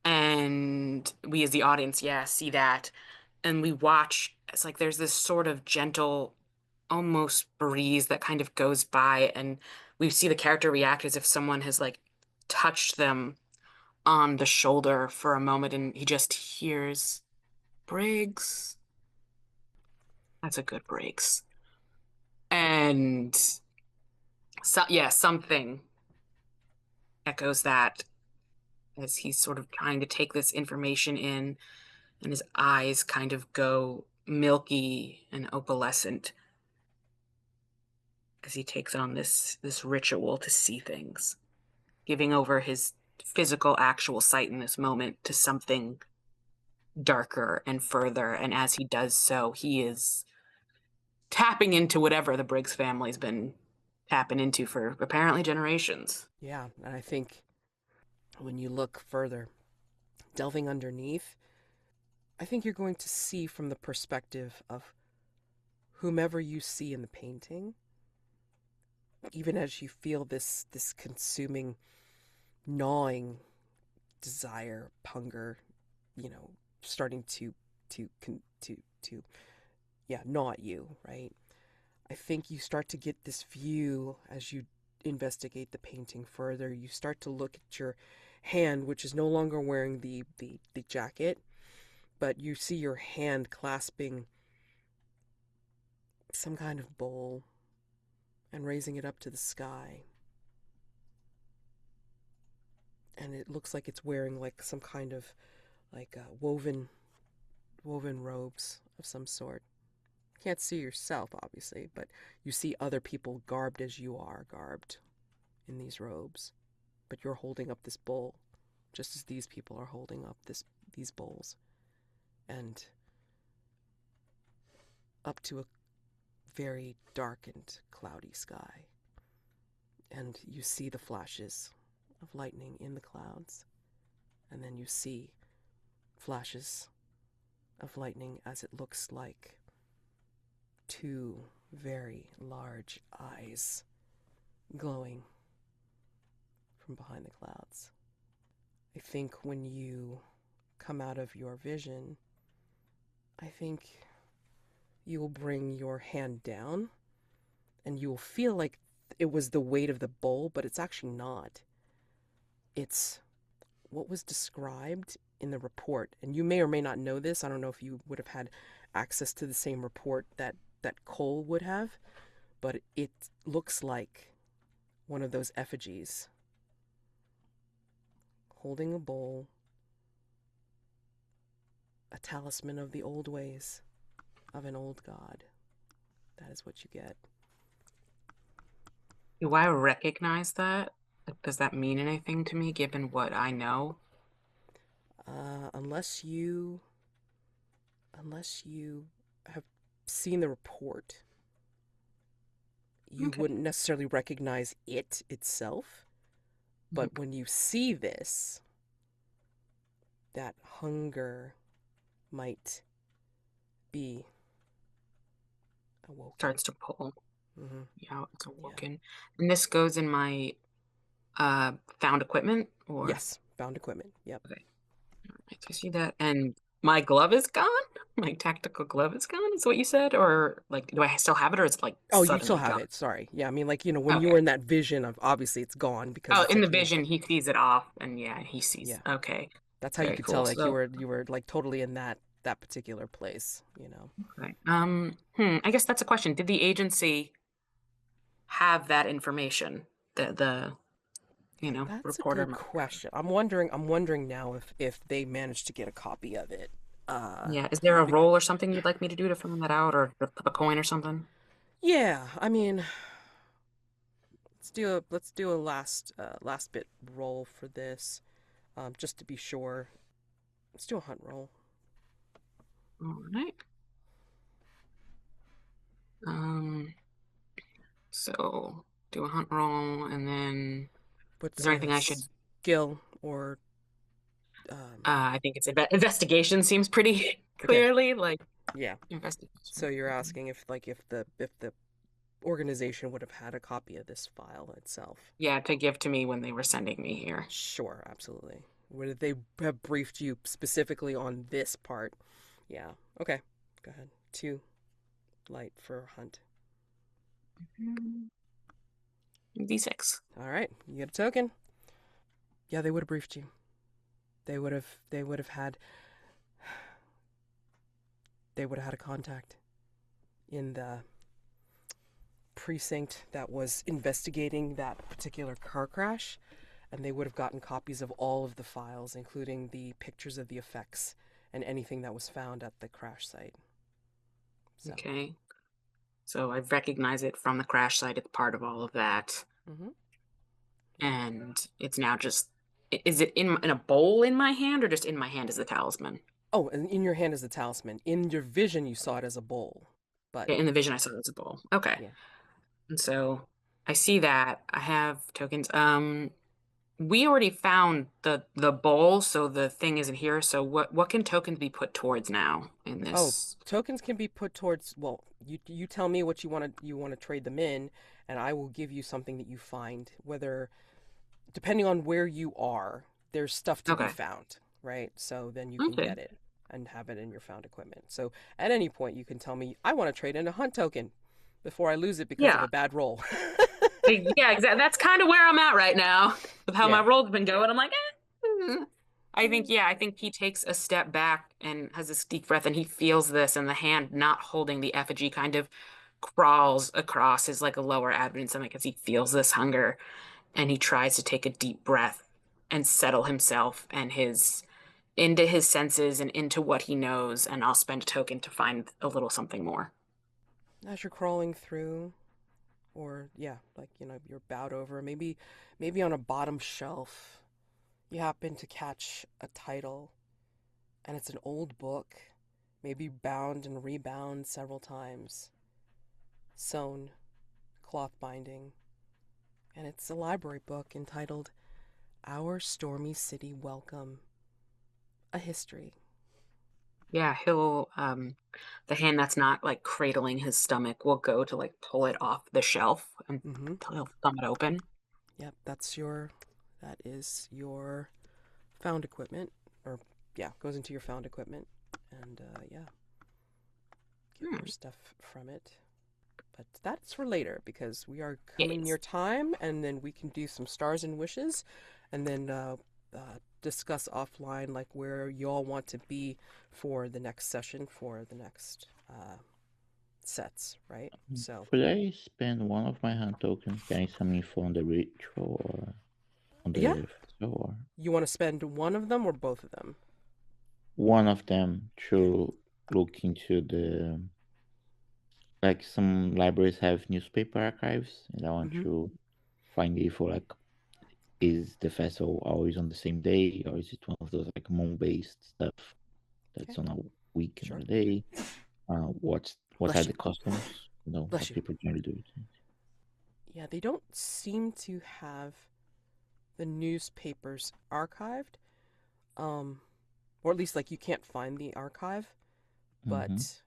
And we as the audience, yeah, see that. And we watch, it's like there's this sort of gentle, almost breeze that kind of goes by, and we see the character react as if someone has like touched them on the shoulder for a moment, and he just hears Briggs. That's a good Briggs. And so yeah, something echoes that as he's sort of trying to take this information in, and his eyes kind of go milky and opalescent as he takes on this ritual to see things, giving over his physical actual sight in this moment to something darker and further. And as he does so, he is tapping into whatever the Briggs family's been tapping into for apparently generations. Yeah, and I think when you look further, delving underneath, I think you're going to see from the perspective of whomever you see in the painting, even as you feel this consuming, gnawing desire, hunger, starting to gnaw at you, right? I think you start to get this view as you investigate the painting further. You start to look at your hand, which is no longer wearing the jacket, but you see your hand clasping some kind of bowl and raising it up to the sky. And it looks like it's wearing like some kind of like woven robes of some sort. Can't see yourself, obviously, but you see other people garbed as you are garbed in these robes. But you're holding up this bowl, just as these people are holding up these bowls. And up to a very dark and cloudy sky. And you see the flashes of lightning in the clouds. And then you see flashes of lightning as it looks like 2 very large eyes glowing from behind the clouds. I think when you come out of your vision, I think you will bring your hand down and you will feel like it was the weight of the bowl, but it's actually not. It's what was described in the report. And you may or may not know this. I don't know if you would have had access to the same report that Cole would have, but it looks like one of those effigies holding a bowl, a talisman of the old ways of an old god. That is what you get. Do I recognize that? Does that mean anything to me given what I know? Unless you have seen the report, you wouldn't necessarily recognize it itself. But when you see this, that hunger might be awoken. Starts to pull. Mm-hmm. Yeah, it's awoken. Yeah. And this goes in my found equipment? Or yes, found equipment. Yep. Okay. All right, so I see that. And My glove is gone? My tactical glove is gone, is what you said? Or, like, do I still have it, or it's, like, Oh, you still suddenly have gone? it. Sorry. Yeah, I mean, like, you know, when you Okay. were in that vision of obviously it's gone because Oh, it's in the like you, vision, he sees it off, and yeah, he sees. yeah, Okay. that's how you Very could tell cool. like So, you were like totally in that particular place, you know. okay. I guess that's a question. Did the agency have that information? The That's a reporter good might have. question. I'm wondering now if they managed to get a copy of it. Uh, Yeah. Is there a bec- roll or something you'd like me to do to find that out, or flip a coin or something? yeah, I mean, let's do a last bit roll for this, just to be sure. Let's do a hunt roll. All right. Um, so do a hunt roll, and then is What's there a anything I should? skill or um? I think it's investigation seems pretty Okay, clearly like yeah. So investigation. you're asking if the organization would have had a copy of this file itself. Yeah, to give to me when they were sending me here. Sure, absolutely. Would they have briefed you specifically on this part? Yeah. Okay. Go ahead. 2 light for hunt. D6. All right. You get a token. Yeah, they would have briefed you. They would have had a contact in the precinct that was investigating that particular car crash, and they would have gotten copies of all of the files, including the pictures of the effects and anything that was found at the crash site. So. Okay. So I recognize it from the crash site. It's part of all of that. Mm-hmm. And it's now just, is it in a bowl in my hand, or just in my hand as the talisman? Oh, and in your hand is the talisman. In your vision, you saw it as a bowl, but In the vision, I saw it as a bowl. Okay. yeah. And so I see that. I have tokens. We already found the bowl, so the thing isn't here. So what can tokens be put towards now in Oh, this? tokens can be put towards. Well, you tell me what you want to trade them in, and I will give you something that you find. Whether depending on where you are, there's stuff to be Okay. found, right? So then you can Okay. get it and have it in your found equipment. So at any point, you can tell me I want to trade in a hunt token before I lose it because of Yeah. a bad roll. Yeah, exactly. That's kind of where I'm at right now with how my Yeah. roll's been going. I'm like, I think he takes a step back and has this deep breath, and he feels this, and the hand not holding the effigy kind of crawls across his like a lower abdomen stomach as he feels this hunger, and he tries to take a deep breath and settle himself and his into his senses and into what he knows, and I'll spend a token to find a little something more. As you're crawling through, or yeah, like you're bowed over, maybe on a bottom shelf, you happen to catch a title, and it's an old book, maybe bound and rebound several times, sewn, cloth binding, and it's a library book entitled Our Stormy City Welcome, a history. Yeah, he'll the hand that's not like cradling his stomach will go to like pull it off the shelf and Mm-hmm. he'll thumb it open. Yep, that is your found equipment, or yeah, goes into your found equipment, and yeah, get Hmm. more stuff from it. But that's for later because we are coming Yes. near time, and then we can do some stars and wishes, and then discuss offline like where you all want to be for the next session for the next sets, right? So Should I spend one of my hand tokens getting some info on the ritual or on yeah, the festival, or you want to spend one of them or both of them? one of them Okay. to look into the, like, some libraries have newspaper archives, and I want Mm-hmm. to find info like, is the festival always on the same day, or is it one of those like moon-based stuff that's Okay. on a weekend or Sure. a day? What Bless are you. the customs? Bless What you. people generally do. Yeah, they don't seem to have the newspapers archived, or at least like you can't find the archive, Mm-hmm. but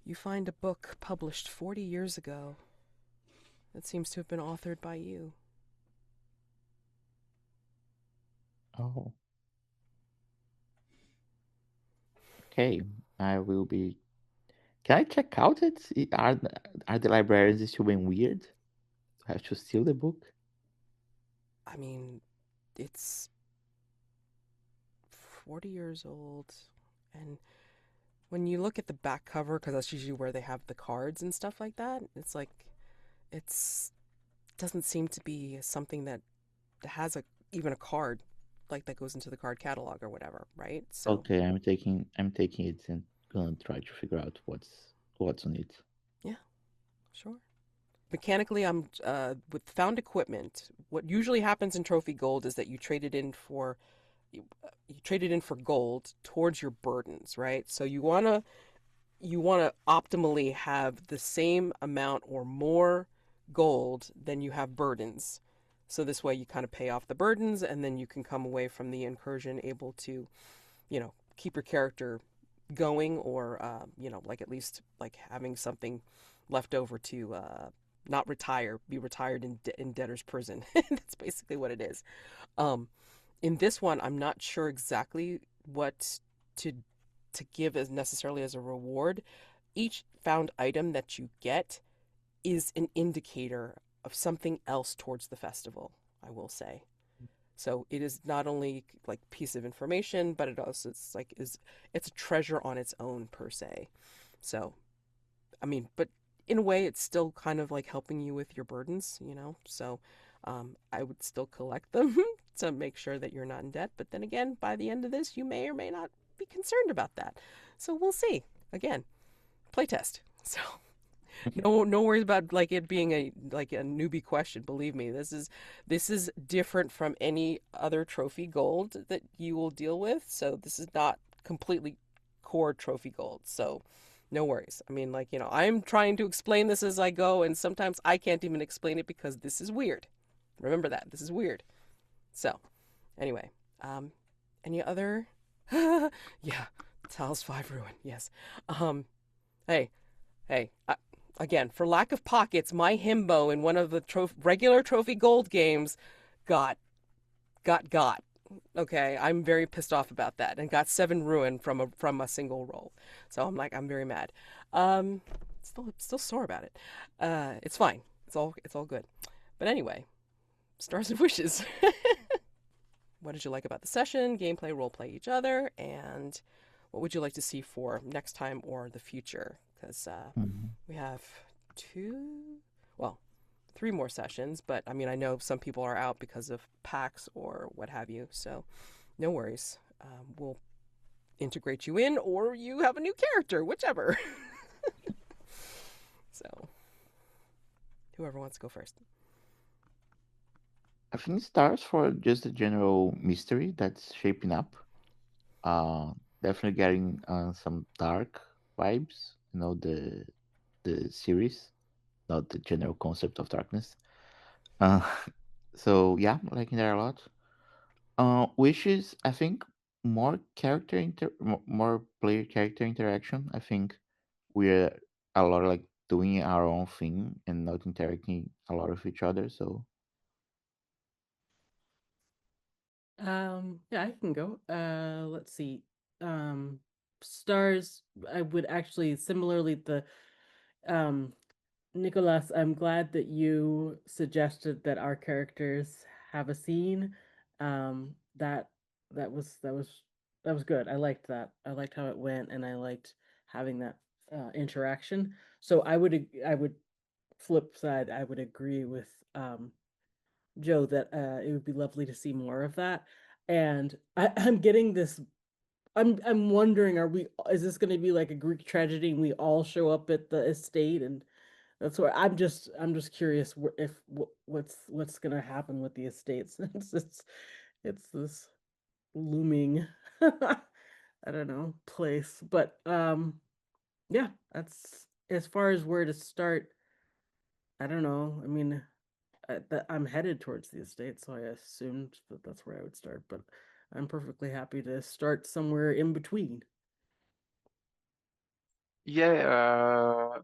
you find a book published 40 years ago that seems to have been authored by you. Oh. Okay, I will be. Can I check out it? Are the librarians still being weird? Do I have to steal the book? I mean, it's 40 years old, and when you look at the back cover, because that's usually where they have the cards and stuff like that, it's like it's doesn't seem to be something that has even a card like that goes into the card catalog or whatever, right? So Okay, I'm taking it and gonna try to figure out what's on it. yeah, sure. Mechanically, I'm with found equipment. What usually happens in Trophy Gold is that you trade it in for you trade it in for gold towards your burdens, right? So you want to optimally have the same amount or more gold than you have burdens. So this way you kind of pay off the burdens and then you can come away from the incursion able to, keep your character going or, like at least like having something left over to not retire, be retired in debtor's prison. That's basically what it is. Um, in this one, I'm not sure exactly what to give as necessarily as a reward. Each found item that you get is an indicator of something else towards the festival, I will say. So it is not only like piece of information, but it also it's a treasure on its own per se. So I mean, but in a way, it's still kind of like helping you with your burdens. So I would still collect them to make sure that you're not in debt. But then again, by the end of this, you may or may not be concerned about that. So we'll see. Again, playtest. So no worries about like it being a newbie question. Believe me, this is different from any other trophy gold that you will deal with. So this is not completely core trophy gold. So no worries. I mean, I'm trying to explain this as I go, and sometimes I can't even explain it because this is weird. Remember that. This is weird. So, anyway, any other? Yeah, Tiles 5 ruin. Yes. Hey, again, for lack of pockets, my himbo in one of the regular trophy gold games got. Okay, I'm very pissed off about that, and got 7 ruin from a single roll. So I'm very mad. Um, still sore about it. It's fine. It's all good. But anyway, stars and wishes. What did you like about the session? Gameplay, roleplay each other, and what would you like to see for next time or the future? Because we have 3 more sessions, but I mean, I know some people are out because of PAX or what have you, so no worries. We'll integrate you in, or you have a new character, whichever. So, whoever wants to go first. I think stars for just a general mystery that's shaping up. Definitely getting some dark vibes. The series, not the general concept of darkness. Uh, so yeah, liking that a lot. Wishes, I think more player character interaction. I think we're a lot like doing our own thing and not interacting a lot with each other. So Yeah, I can go. Let's see. Stars, I would actually similarly um Nicolas, I'm glad that you suggested that our characters have a scene. That that was good. I liked that. I liked how it went, and I liked having that interaction. So I would flip side. I would agree with Joe that it would be lovely to see more of that. And I'm getting this. I'm wondering, is this going to be like a Greek tragedy and we all show up at the estate, and that's where I'm just curious if what's gonna happen with the estates. It's this looming I don't know place, but yeah, that's as far as where to start. I don't know. I mean, I'm headed towards the estate, so I assumed that that's where I would start. But I'm perfectly happy to start somewhere in between. Yeah,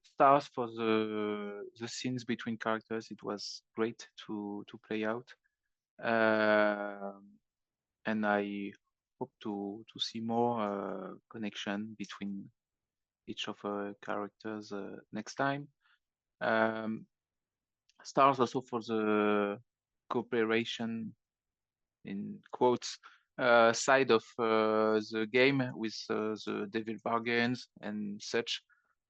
stars for the scenes between characters. It was great to play out, and I hope to see more connection between each of our characters next time. Stars also for the cooperation in quotes side of the game with the devil bargains and such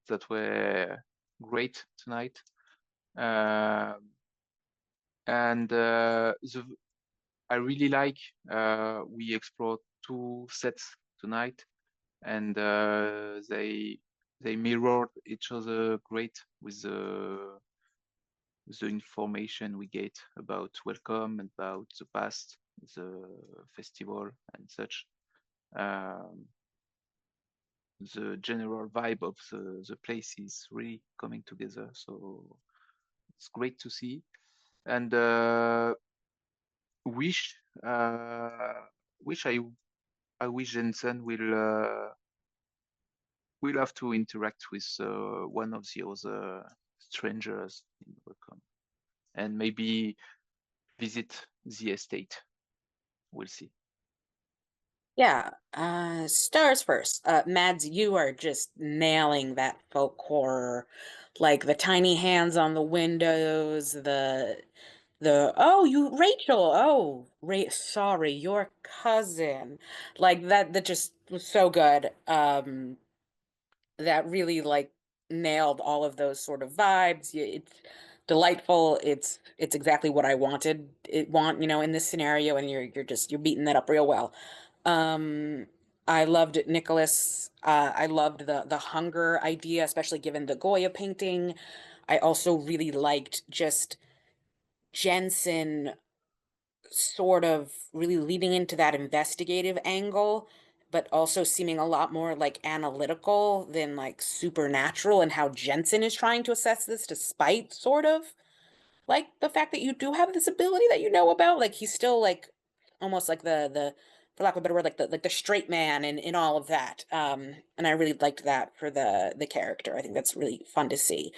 that were great tonight. And I really like we explored 2 sets tonight, and they mirrored each other great with the information we get about Welcome, about the past, the festival, and such. The general vibe of the place is really coming together, so it's great to see. And wish I wish Jensen will have to interact with one of the other strangers in Welcome, and maybe visit the estate. We'll see. Yeah, stars first. Mads, you are just nailing that folk horror, like the tiny hands on the windows, oh, you Rachel. Oh, sorry, your cousin. Like that just was so good. That really like nailed all of those sort of vibes. It's delightful. It's exactly what I want, in this scenario, and you're beating that up real well. I loved Nicolas. I loved the hunger idea, especially given the Goya painting. I also really liked just Jensen sort of really leading into that investigative angle, but also seeming a lot more like analytical than like supernatural, and how Jensen is trying to assess this despite sort of like the fact that you do have this ability that you know about. Like he's still like almost like the for lack of a better word, like the straight man in all of that. And I really liked that for the character. I think that's really fun to see.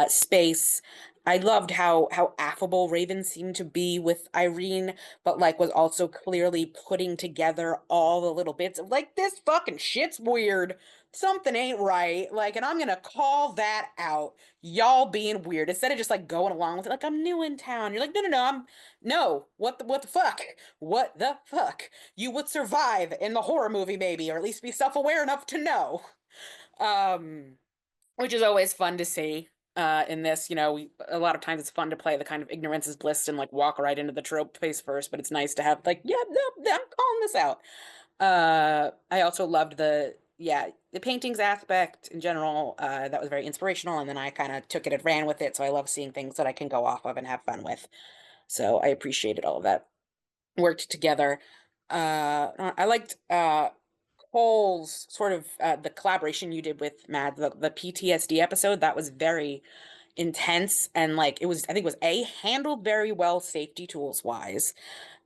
Space. I loved how affable Raven seemed to be with Irene, but like was also clearly putting together all the little bits of like, this fucking shit's weird. Something ain't right. Like, and I'm gonna call that out. Y'all being weird. Instead of just like going along with it, like I'm new in town. You're like, no, what the fuck? What the fuck? You would survive in the horror movie, maybe, or at least be self-aware enough to know. Um, which is always fun to see. In this, a lot of times it's fun to play the kind of ignorance is bliss and like walk right into the trope face first, but it's nice to have like, yeah, no, I'm calling this out. I also loved the paintings aspect in general. That was very inspirational, and then I kind of took it and ran with it. So I love seeing things that I can go off of and have fun with. So I appreciated all of that. Worked together. I liked Cole's sort of the collaboration you did with Mad, the PTSD episode. That was very intense, and like I think it was A, handled very well safety tools wise,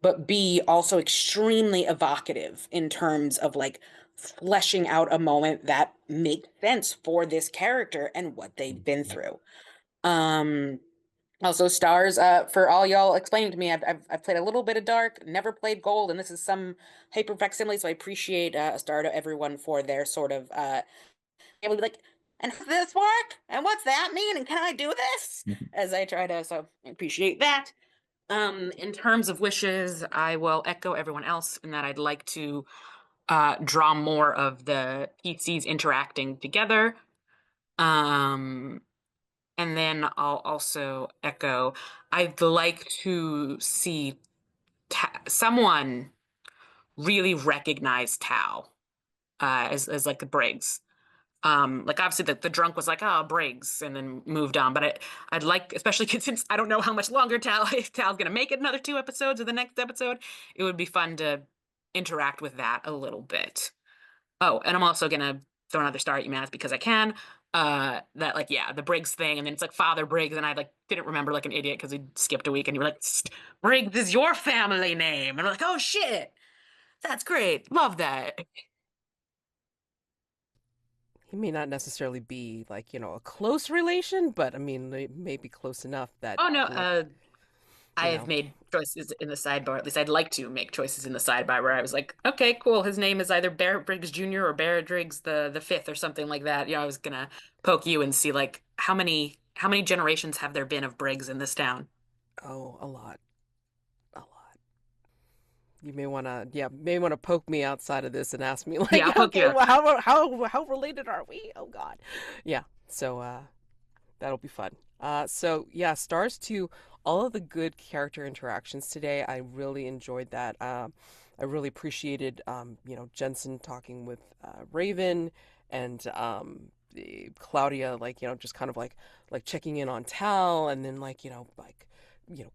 but B, also extremely evocative in terms of like fleshing out a moment that makes sense for this character and what they've been through. Also stars, for all y'all explaining to me, I've played a little bit of Dark, never played Gold, and this is some hyper facsimile, so I appreciate a star to everyone for their sort of able to be like, and how does this work? And what's that mean? And can I do this? As I try to, so I appreciate that. In terms of wishes, I will echo everyone else in that I'd like to draw more of the PCs interacting together. And then I'll also echo, I'd like to see someone really recognize Tao as like the Briggs. Like obviously the drunk was like, oh, Briggs, and then moved on. But I'd like, especially since I don't know how much longer Tal's gonna make it, another 2 episodes or the next episode, it would be fun to interact with that a little bit. Oh, and I'm also gonna throw another star at you, Matt, because I can. That like, yeah, the Briggs thing, and then it's like Father Briggs, and I like didn't remember like an idiot because we skipped a week, and you were like, Briggs is your family name, and I'm like, oh shit, that's great, love that. He may not necessarily be like, a close relation, but I mean, they may be close enough that Oh no, like, I have made choices in the sidebar. At least I'd like to make choices in the sidebar where I was like, okay, cool. His name is either Barrett Briggs Jr. or Barrett Briggs the fifth or something like that. I was gonna poke you and see like how many generations have there been of Briggs in this town? Oh, a lot. A lot. You may want to poke me outside of this and ask me like, Yeah, I'll poke you okay, out. well, how related are we? Oh God. Yeah. So that'll be fun. So yeah, stars to all of the good character interactions today. I really enjoyed that. I really appreciated, Jensen talking with Raven and Claudia, like, just kind of like checking in on Tal, and then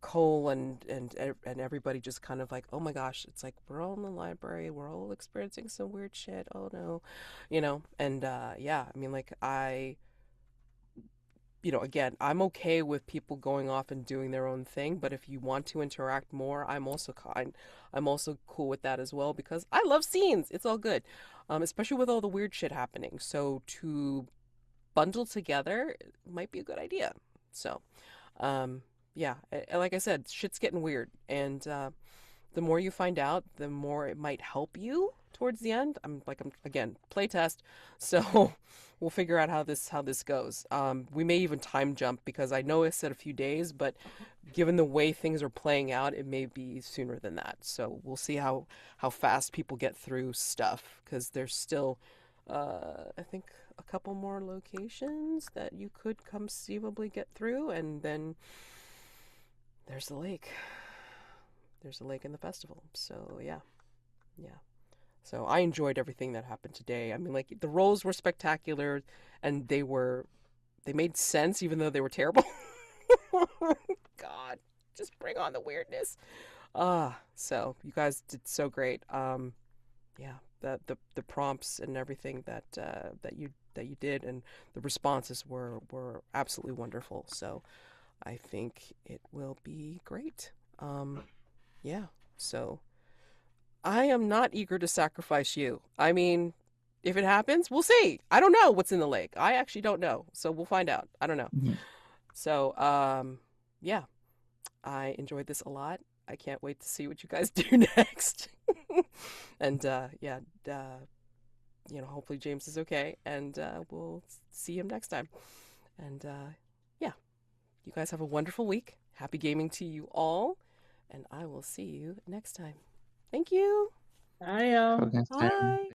Cole and everybody just kind of like, oh my gosh, it's like we're all in the library, we're all experiencing some weird shit. Oh no, and yeah, I mean, like again, I'm okay with people going off and doing their own thing, but if you want to interact more, I'm also cool with that as well, because I love scenes. It's all good, especially with all the weird shit happening. So to bundle together might be a good idea. So, yeah, like I said, shit's getting weird, and the more you find out, the more it might help you towards the end. I'm again, playtest, so we'll figure out how this goes. We may even time jump, because I know I said a few days, but given the way things are playing out, it may be sooner than that. So we'll see how fast people get through stuff, because there's still, I think, a couple more locations that you could conceivably get through, and then there's the lake. There's a lake in the festival. So yeah. So I enjoyed everything that happened today. I mean, like, the roles were spectacular, and they made sense even though they were terrible. God, just bring on the weirdness. So you guys did so great. Yeah, the prompts and everything that you did, and the responses were absolutely wonderful. So I think it will be great. Yeah. So I am not eager to sacrifice you. I mean, if it happens, we'll see. I don't know what's in the lake. I actually don't know. So we'll find out. I don't know. Mhm. So, yeah, I enjoyed this a lot. I can't wait to see what you guys do next. And, hopefully James is okay, and we'll see him next time. And, yeah, you guys have a wonderful week. Happy gaming to you all, and I will see you next time. Thank you. Bye, y'all. Okay, Bye.